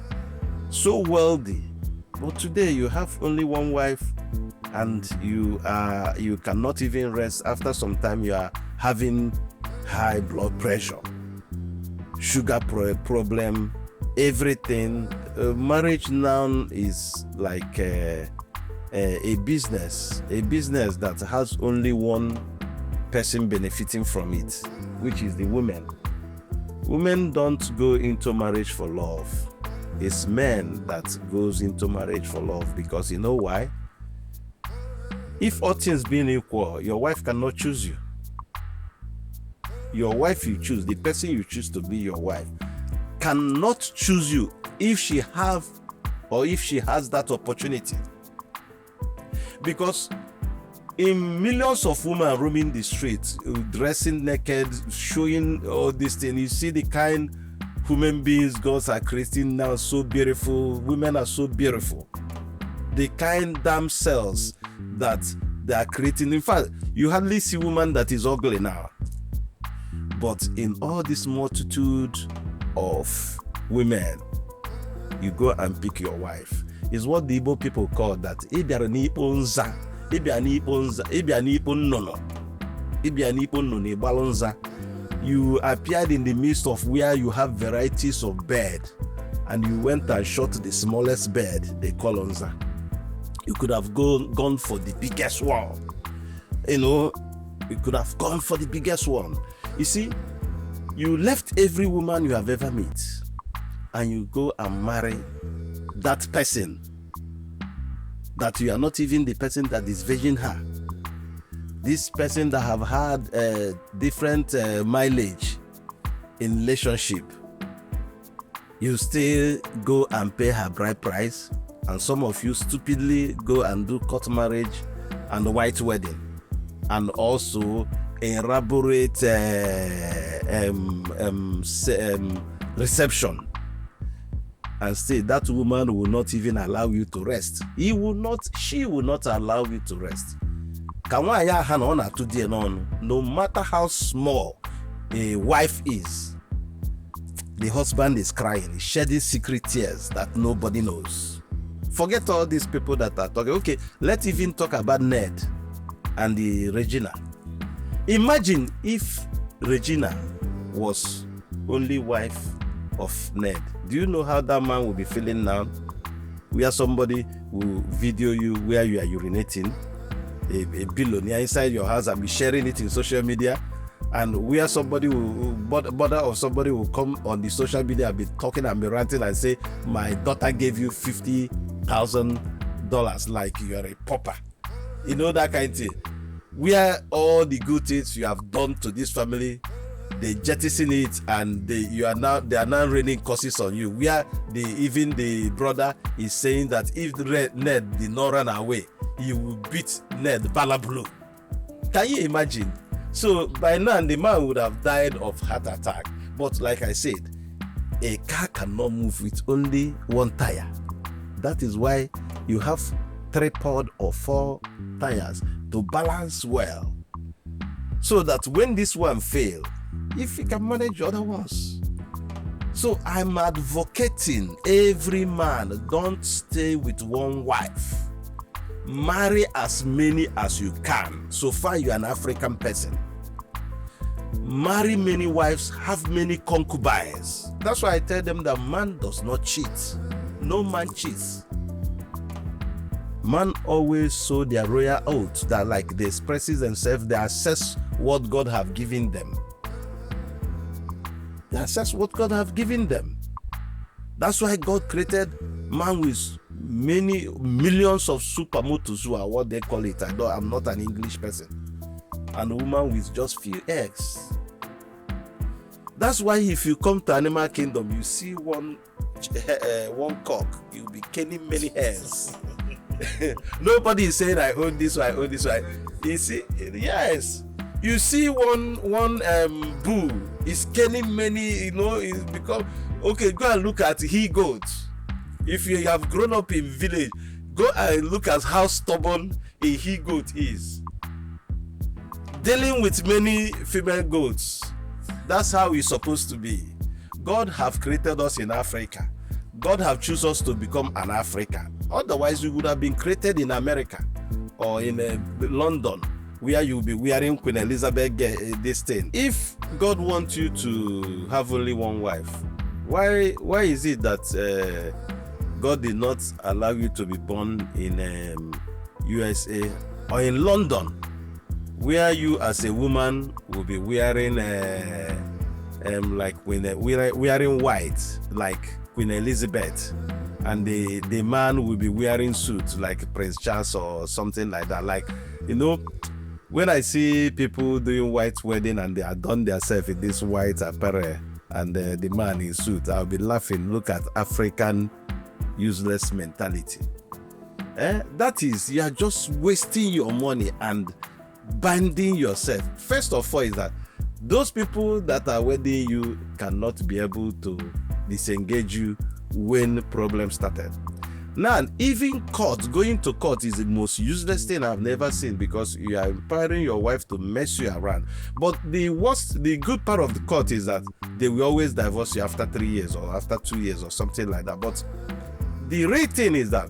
so wealthy. But today you have only one wife, and you cannot even rest. After some time, you are having high blood pressure, sugar problem, everything. Marriage now is like a business that has only one person benefiting from it, which is the women. Women don't go into marriage for love. It's men that goes into marriage for love, because you know why? If all things being equal, your wife cannot choose you. Your wife you choose, the person you choose to be your wife, cannot choose you if she has that opportunity. Because in millions of women roaming the streets, dressing naked, showing all these things, you see the kind human beings God are creating now, so beautiful. Women are so beautiful. The kind damsels that they are creating. In fact, you hardly see woman that is ugly now. But in all this multitude of women, you go and pick your wife. It's what the Igbo people call that. You appeared in the midst of where you have varieties of bed, and you went and shot the smallest bed, they call onza. You could have gone for the biggest one. You could have gone for the biggest one. You see, you left every woman you have ever met, and you go and marry that person that you are not even the person that is virgin her. This person that have had different mileage in relationship, you still go and pay her bride price, and some of you stupidly go and do court marriage and white wedding, and also elaborate reception, and still that woman will not even allow you to rest. She will not allow you to rest. No matter how small a wife is, the husband is crying, he's shedding secret tears that nobody knows. Forget all these people that are talking. Okay, let's even talk about Ned and the Regina. Imagine if Regina was only wife of Ned. Do you know how that man will be feeling now? Where somebody will video you where you are urinating, a billionaire inside your house, and be sharing it in social media, and where somebody will come on the social media and be talking and be ranting and say, my daughter gave you $50,000 like you are a pauper. You know, that kind of thing. Where all the good things you have done to this family, they jettison it, and they are now raining curses on you. Where even the brother is saying that if Ned did not run away, he will beat Ned balablu. Can you imagine? So by now the man would have died of heart attack. But like I said, a car cannot move with only one tire. That is why you have 3 or 4 tires to balance well, so that when this one fails, if you can manage the other ones. So I'm advocating every man, don't stay with one wife. Marry as many as you can. So far you're an African person. Marry many wives, have many concubines. That's why I tell them that man does not cheat. No man cheats. Man always sow their royal oath, that like they expresses themselves, they assess what God have given them. They assess what God have given them. That's why God created man with many millions of supermotos, who are what they call it. I'm not an English person. And a woman with just few eggs. That's why if you come to Animal Kingdom, you see one cock, you'll be killing many hens. Nobody is saying I own this one, I own this one. You see, yes. You see one bull is killing many, it's because, okay, go and look at he goats. If you have grown up in village, go and look at how stubborn a he goat is. Dealing with many female goats, that's how it's supposed to be. God have created us in Africa. God have chosen us to become an African. Otherwise, we would have been created in America or in London, where you'll be wearing Queen Elizabeth this thing. If God wants you to have only one wife, why is it that God did not allow you to be born in USA or in London, where you as a woman will be wearing wearing white like Queen Elizabeth, and the man will be wearing suits like Prince Charles or something like that. Like, when I see people doing white wedding and they adorn themselves in this white apparel and the man in suit, I'll be laughing. Look at African useless mentality. That is, you are just wasting your money and binding yourself. First of all is that those people that are wedding you cannot be able to disengage you when problems started. Now, even going to court is the most useless thing I've never seen, because you are empowering your wife to mess you around. But the good part of the court is that they will always divorce you after 3 years or after 2 years or something like that. But the real thing is that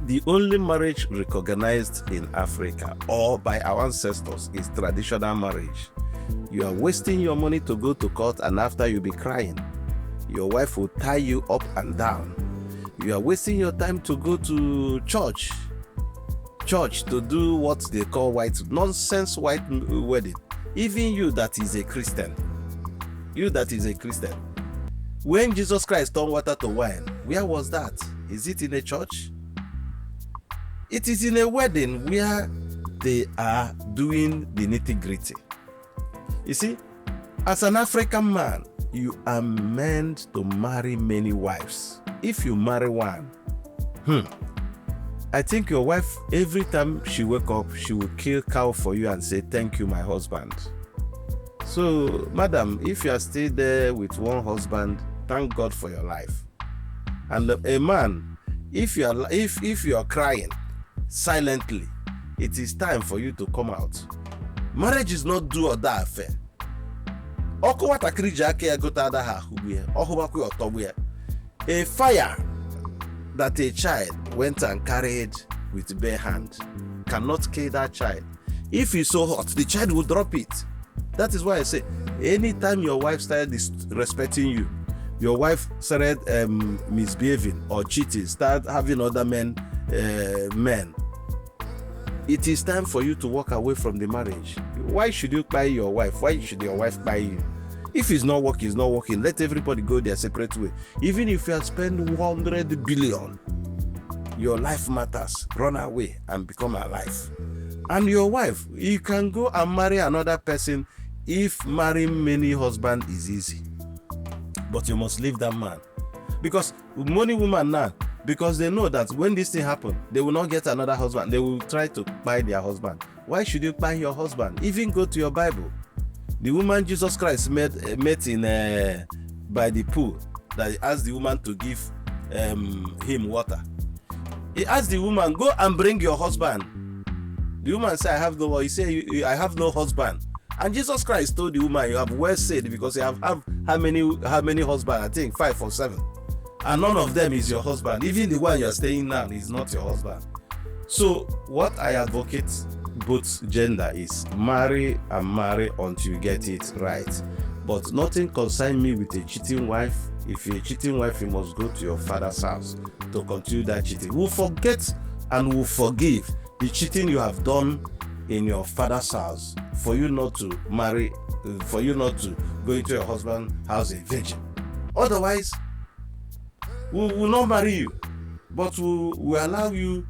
the only marriage recognized in Africa or by our ancestors is traditional marriage. You are wasting your money to go to court, and after you'll be crying. Your wife will tie you up and down. You are wasting your time to go to church to do what they call white wedding. Even you that is a Christian. When Jesus Christ turned water to wine, where was that? Is it in a church? It is in a wedding where they are doing the nitty-gritty. You see, as an African man, you are meant to marry many wives. If you marry one, I think your wife, every time she wake up, she will kill cow for you and say, "Thank you, my husband." So, madam, if you are still there with one husband, thank God for your life. And a man, if you are crying silently, it is time for you to come out. Marriage is not do or die affair. A fire that a child went and carried with bare hand cannot kill that child. If it's so hot, the child will drop it. That is why I say, anytime your wife started disrespecting you, your wife started misbehaving or cheating, start having other men, it is time for you to walk away from the marriage. Why should you buy your wife? Why should your wife buy you? If it's not working, it's not working. Let everybody go their separate way. Even if you have spent 100 billion, your life matters. Run away and become alive. And your wife, you can go and marry another person if marrying many husbands is easy. But you must leave that man. Because many women now, because they know that when this thing happens, they will not get another husband. They will try to buy their husband. Why should you buy your husband? Even go to your Bible. The woman Jesus Christ met in by the pool, that he asked the woman to give him water. He asked the woman, "Go and bring your husband." The woman said, "I have no." He said, "I have no husband." And Jesus Christ told the woman, "You have well said, because you have how many husbands? I think 5 or 7, and none of them is your husband. Even the one you are staying now is not your husband." So what I advocate both gender is marry until you get it right. But nothing concerns me with a cheating wife. If you're a cheating wife, you must go to your father's house to continue that cheating. We'll forget and we'll forgive the cheating you have done in your father's house, for you not to marry, for you not to go into your husband's house a virgin. Otherwise, we will not marry you, but we will allow you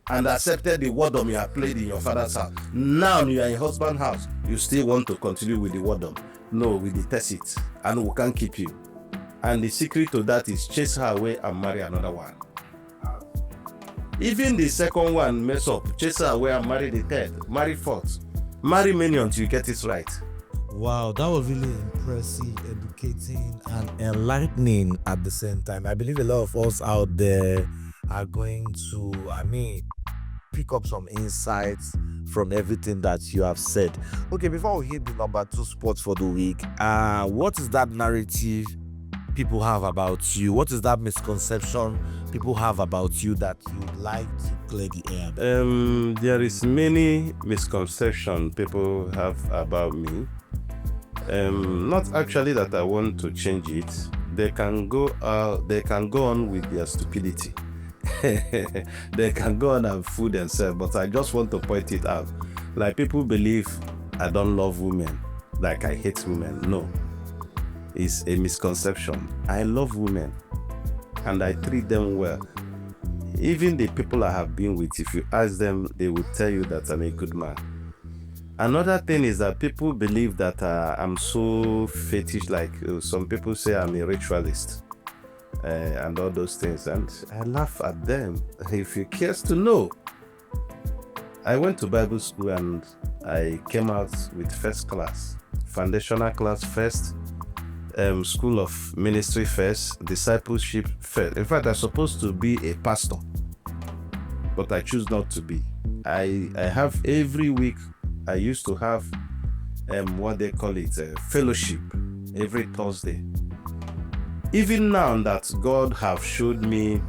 and accepted the wordom you have played in your father's house. Now you are in your husband's house, you still want to continue with the wordom. No, we detest it and we can't keep you. And the secret to that is chase her away and marry another one. Even the second one mess up, chase her away and marry the third, marry fourth, marry many until you get it right. Wow, that was really impressive, educating, and enlightening at the same time. I believe a lot of us out there are going to, pick up some insights from everything that you have said. Okay, before we hit the number 2 spot for the week, what is that narrative people have about you? What is that misconception people have about you that you'd like to clear the air? There is many misconceptions people have about me. Not actually that I want to change it. They can go on with their stupidity. They can go on and fool themselves, but I just want to point it out. Like, people believe I don't love women, like I hate women. No, it's a misconception. I love women. and I treat them well. Even the people I have been with, if you ask them, they will tell you that I'm a good man. Another thing is that people believe that I'm so fetish, like some people say I'm a ritualist and all those things, and I laugh at them. If you care to know, I went to Bible school and I came out with first class, foundational class first, school of ministry first, discipleship first. In fact, I'm supposed to be a pastor, but I choose not to be. I have every week, I used to have what they call it, fellowship every Thursday. Even now that God have showed me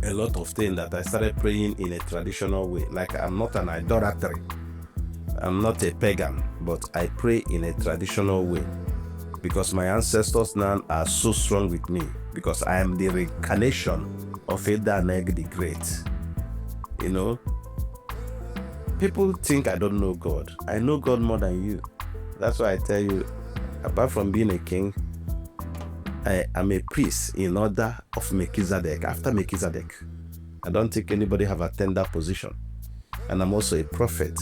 a lot of things, that I started praying in a traditional way. Like, I'm not an idolater, I'm not a pagan, but I pray in a traditional way because my ancestors now are so strong with me, because I am the reincarnation of Edaneg the Great. You know, people think I don't know God. I know God more than you. That's why I tell you, apart from being a king, I am a priest in order of Melchizedek. After Melchizedek, I don't think anybody have attained that position. And I'm also a prophet.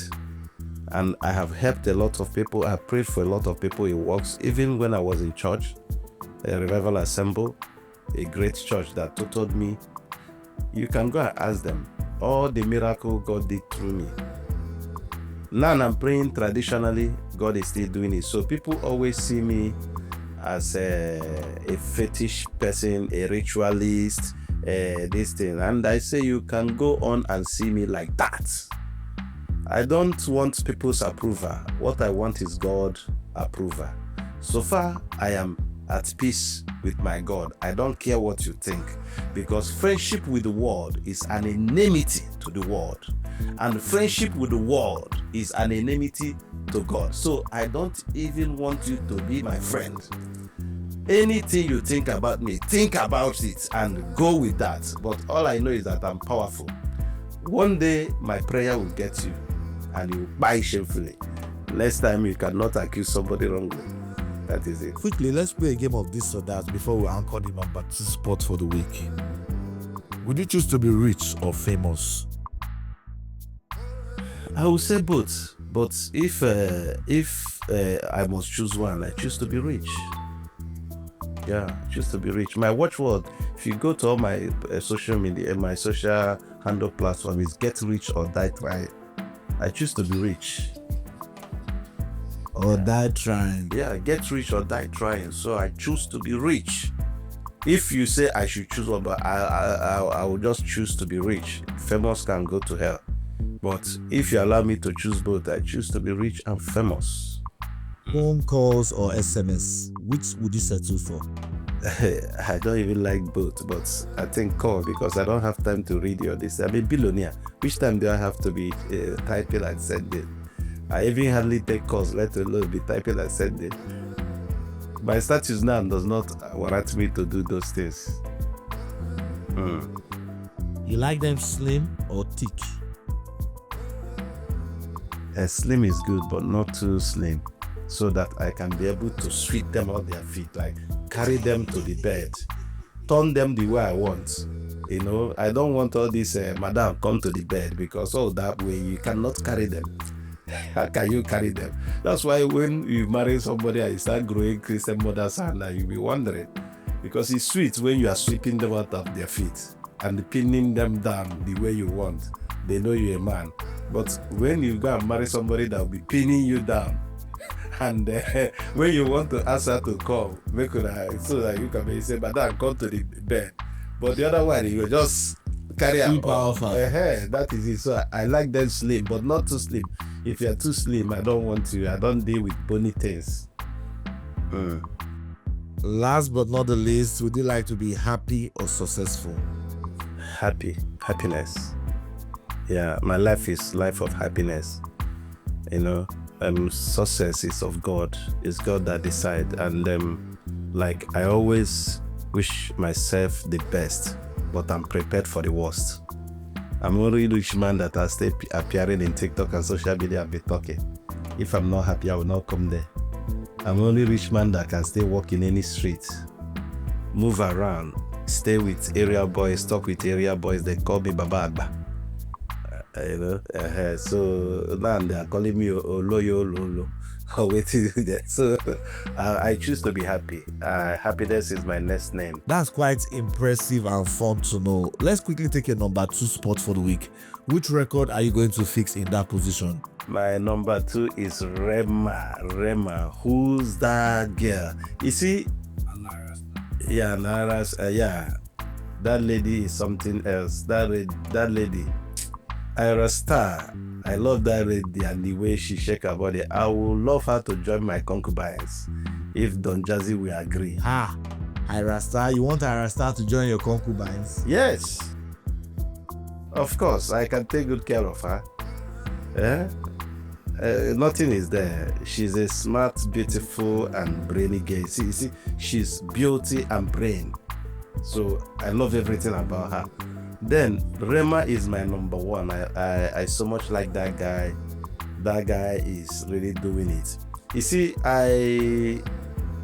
And I have helped a lot of people. I prayed for a lot of people in works. Even when I was in church, a revival assemble, a great church that told me, you can go and ask them all the miracle God did through me. Now I'm praying traditionally, God is still doing it. So people always see me as a fetish person, a ritualist, this thing. And I say you can go on and see me like that. I don't want people's approval. What I want is God's approval. So far, I am at peace with my God. I don't care what you think, because friendship with the world is an enmity to the world, and friendship with the world is an enmity to God. So I don't even want you to be my friend. Anything you think about me, think about it and go with that. But all I know is that I'm powerful. One day my prayer will get you and you buy shamefully. Next time you cannot accuse somebody wrongly. That is it. Quickly, let's play a game of this or that before we anchor the number 2 spot for the week. Would you choose to be rich or famous? I will say both. But if I must choose one, I choose to be rich. Yeah, I choose to be rich. My watchword, if you go to all my social media, my social handle platform, is get rich or die trying. I choose to be rich. Or die trying. Yeah, get rich or die trying. So I choose to be rich. If you say I should choose one, but I will just choose to be rich. Famous can go to hell. But if you allow me to choose both, I choose to be rich and famous. Phone calls or SMS, which would you settle for? I don't even like both, but I think call, because I don't have time to read your this. I'm a billionaire. Which time do I have to be typing and sending? I even hardly take calls, let alone be typing and sending. My status now does not warrant me to do those things. You like them slim or thick? Slim is good, but not too slim, so that I can be able to sweep them off their feet, like carry them to the bed, turn them the way I want. You know, I don't want all this, madam, come to the bed, because all that way you cannot carry them. How can you carry them? That's why when you marry somebody and you start growing Christian mother's hand, you'll be wondering, because it's sweet when you are sweeping them out of their feet and pinning them down the way you want. They know you're a man. But when you go and marry somebody that will be pinning you down, and when you want to ask her to come, make her so that you can say, madam, come to the bed. But the other one, you just carry her. That is it. So I like them slim, but not too slim. If you're too slim, I don't want to. I don't deal with bony things. Last but not the least, would you like to be happy or successful? Happiness. Yeah, my life is life of happiness. You know, success is of God. It's God that decides. And like I always wish myself the best, but I'm prepared for the worst. I'm only a rich man that I stay appearing in TikTok and social media and be talking. If I'm not happy, I will not come there. I'm only a rich man that can stay walk in any street, move around, stay with area boys, talk with area boys. They call me Baba Agba. So now they are calling me Oloyo Lolo. So I choose to be happy. Happiness is my next name. That's quite impressive and fun to know. Let's quickly take your number 2 spot for the week. Which record are you going to fix in that position? My number 2 is Rema. Who's that girl? You see, yeah, Nara's, yeah, that lady is something else. That lady, Ira Star. I love that lady and the way she shake her body. I would love her to join my concubines if Don Jazzy will agree. Ira Star, you want Ira Star to join your concubines? Yes, of course. I can take good care of her. Nothing is there. She's a smart, beautiful, and brainy girl. See, she's beauty and brain. So I love everything about her. Then Rema is my number 1. I so much like that guy. That guy is really doing it. You see, I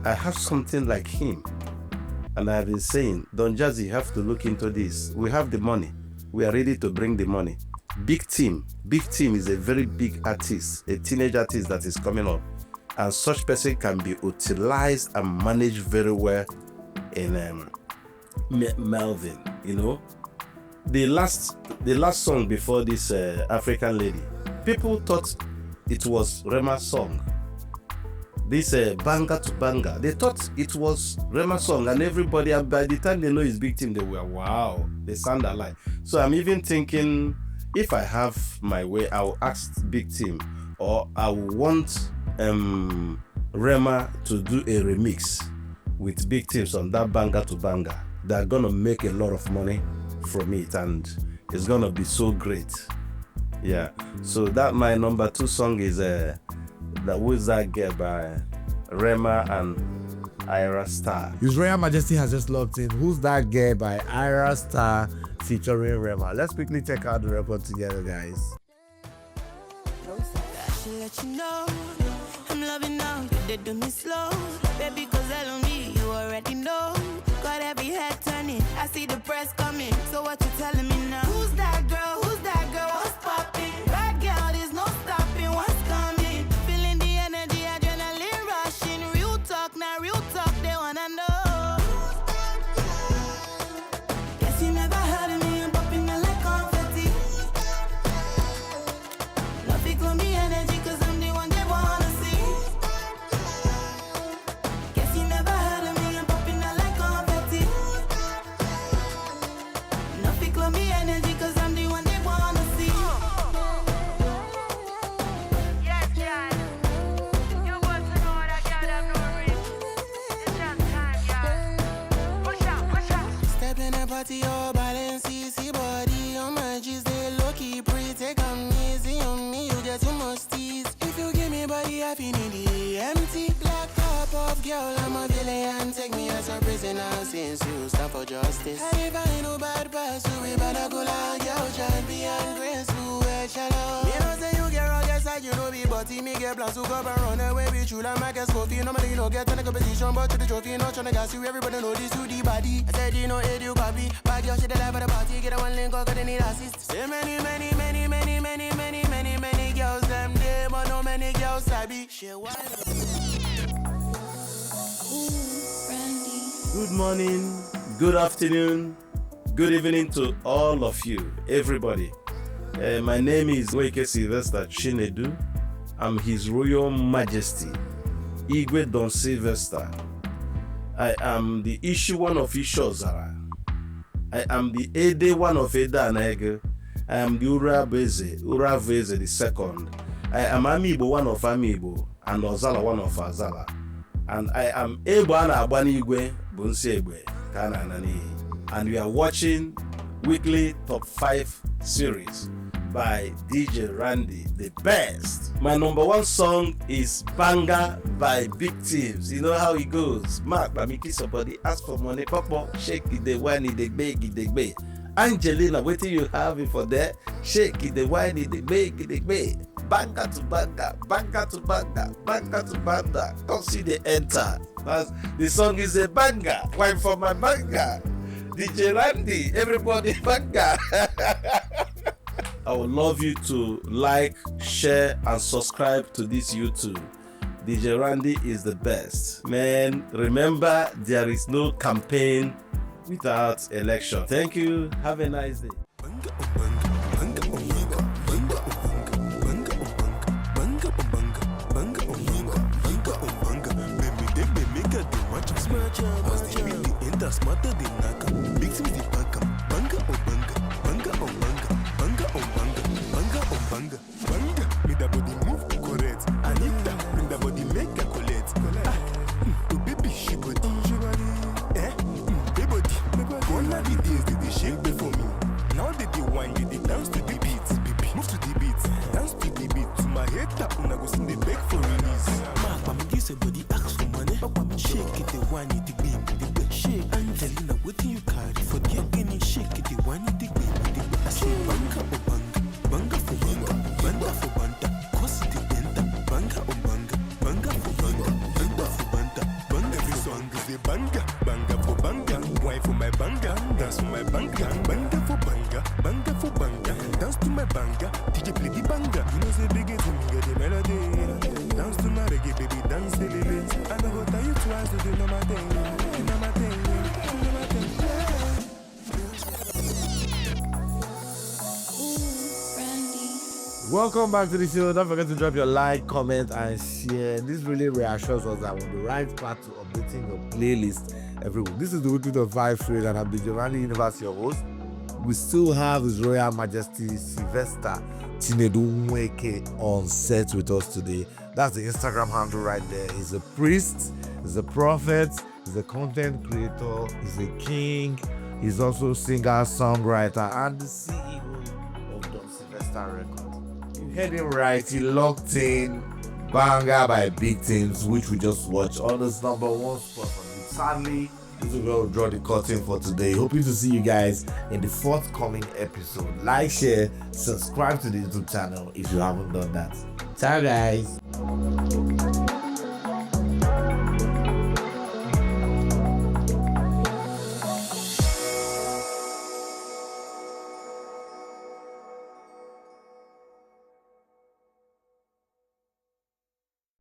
have something like him, and I've been saying, Don Jazzy, you have to look into this. We have the money. We are ready to bring the money. Big Team is a very big artist, a teenage artist that is coming up, and such person can be utilized and managed very well in Melvin. You know, the last song before this African lady, people thought it was Rema's song. This banger to banger, they thought it was Rema's song, and everybody, by the time they know it's Big Team, they were wow, they sound alike. So I'm even thinking, if I have my way, I will ask Big Team, or I will want Rema to do a remix with Big Teams on that banger to banger. They're gonna make a lot of money from it, and it's gonna be so great. Yeah. So that my number 2 song is the Who's That Girl by Rema and Ira Star. His Royal Majesty has just logged in. Who's That Girl by Ira Star featuring Rema. Let's quickly check out the record together, guys. I should let you know I'm loving now. They do me slow, baby, cause I love me. You already know. Got every head turning. I see the press coming. So what you telling me now? Who's that girl? Who's that girl? What's popping? That girl, there's no stopping. What's coming? Feeling the energy, adrenaline rushing. Real talk, now real talk. They wanna know. Guess you never heard of me. I'm popping out like confetti. Nothing gon' be energy, cause I'm the one they wanna see. Guess you never heard of me. I'm popping out like confetti. Nothing gon' be energy, cause I'm the one they wanna see. Yes, y'all. You want to know that y'all have no ring. It's just time, y'all. Push out, push out. Step in the party, oh, balance, see body on my G's, they low-key pretty, take 'em easy on me, you get too much tease. If you give me body, I feel need the empty. Black top of girl, I'm a villain, take me as a prisoner since you stand for justice. And if I ain't no bad pass, we better go like girl, champion, graceful, shallow. Me know say you get rugged side, you know me, but me get plans to go and run away with you like Marcus Coffee. Normally you don't get in the competition, but to the trophy, not tryna gas you, everybody know this to the body. I said you know it, you copy. Bad girl, shit, the life of the party, get a one link, cause they need assist. Say many girls, them there, but no many girls sabi. Shit, why? Good morning, good afternoon, good evening to all of you, everybody. My name is WT5S Sylvester Chinedu. I'm His Royal Majesty, Igwe Don Sylvester. I am the issue one of Ishozara. I am the Ede one of Eda Anege. I am the Uraveze the second. I am Amibo one of Amibo and Ozala one of Azala. And I am Ebana Abani Igwe Bunsegwe Kananani. And we are watching weekly top 5 series by DJ Randy, the best. My number 1 song is Banger by Big Teams. You know how it goes. Mark, Bamiki, somebody ask for money. Papa, shake it, the wine, the bag, the bag. Angelina, what do you have it for that? Shake it, the wine, the bag, the bag. Banger to banger, banger to banger, banger to banger. Don't see the enter. The song is a banger. Wine for my banger. DJ Randy, everybody banga. I would love you to like, share, and subscribe to this YouTube. DJ Randy is the best. Man, remember, there is no campaign without election. Thank you. Have a nice day. Smarter than Naka, big things the banga, banga oh banga, banga oh banga, banga oh banga, banga oh banga, banga. Make that body move correct. I need that, bring that body make that collect. To baby she body, baby body. Gone are the days that they shake before me. Now that they wine, they dance to the beat, baby. Move to the beat, dance to the beat. To my head tap, when I go sing the beg for release. Ma, me give somebody ask for money. Shake it, the wine it, the beat. Angelina, what do you carry for the beginning? Shake it, the one in the baby. I say banga oh banga, banga for banga, banga for banda, cause it the enter, banga oh banga, banga for banga, banga for banda, banga. Every song is a banga, banga for banga, wine for my banga, dance for my banga, banga for banga, banga for banga, dance to my banga, DJ play the banga. You know say big it to me, get the melody, dance to my reggae, baby, dance the lyrics. I don't go tell you twice to do no my thing, no my thing. Welcome back to the show. Don't forget to drop your like, comment, and share. This really reassures us that we're on the right path to updating your playlist every week. This is the WT5S trade, and I'm the Giovanni Universe, your host. We still have His Royal Majesty Sylvester Chinedumweke on set with us today. That's the Instagram handle right there. He's a priest, he's a prophet, he's a content creator, he's a king, he's also singer, songwriter, and the CEO of Sylvester Records. You heard him right, he locked in Banger by Big Things, which we just watched on this #1 spot on it. Sadly, this will draw the curtain for today. Hoping to see you guys in the forthcoming episode. Like, share, subscribe to the YouTube channel if you haven't done that. Ciao guys.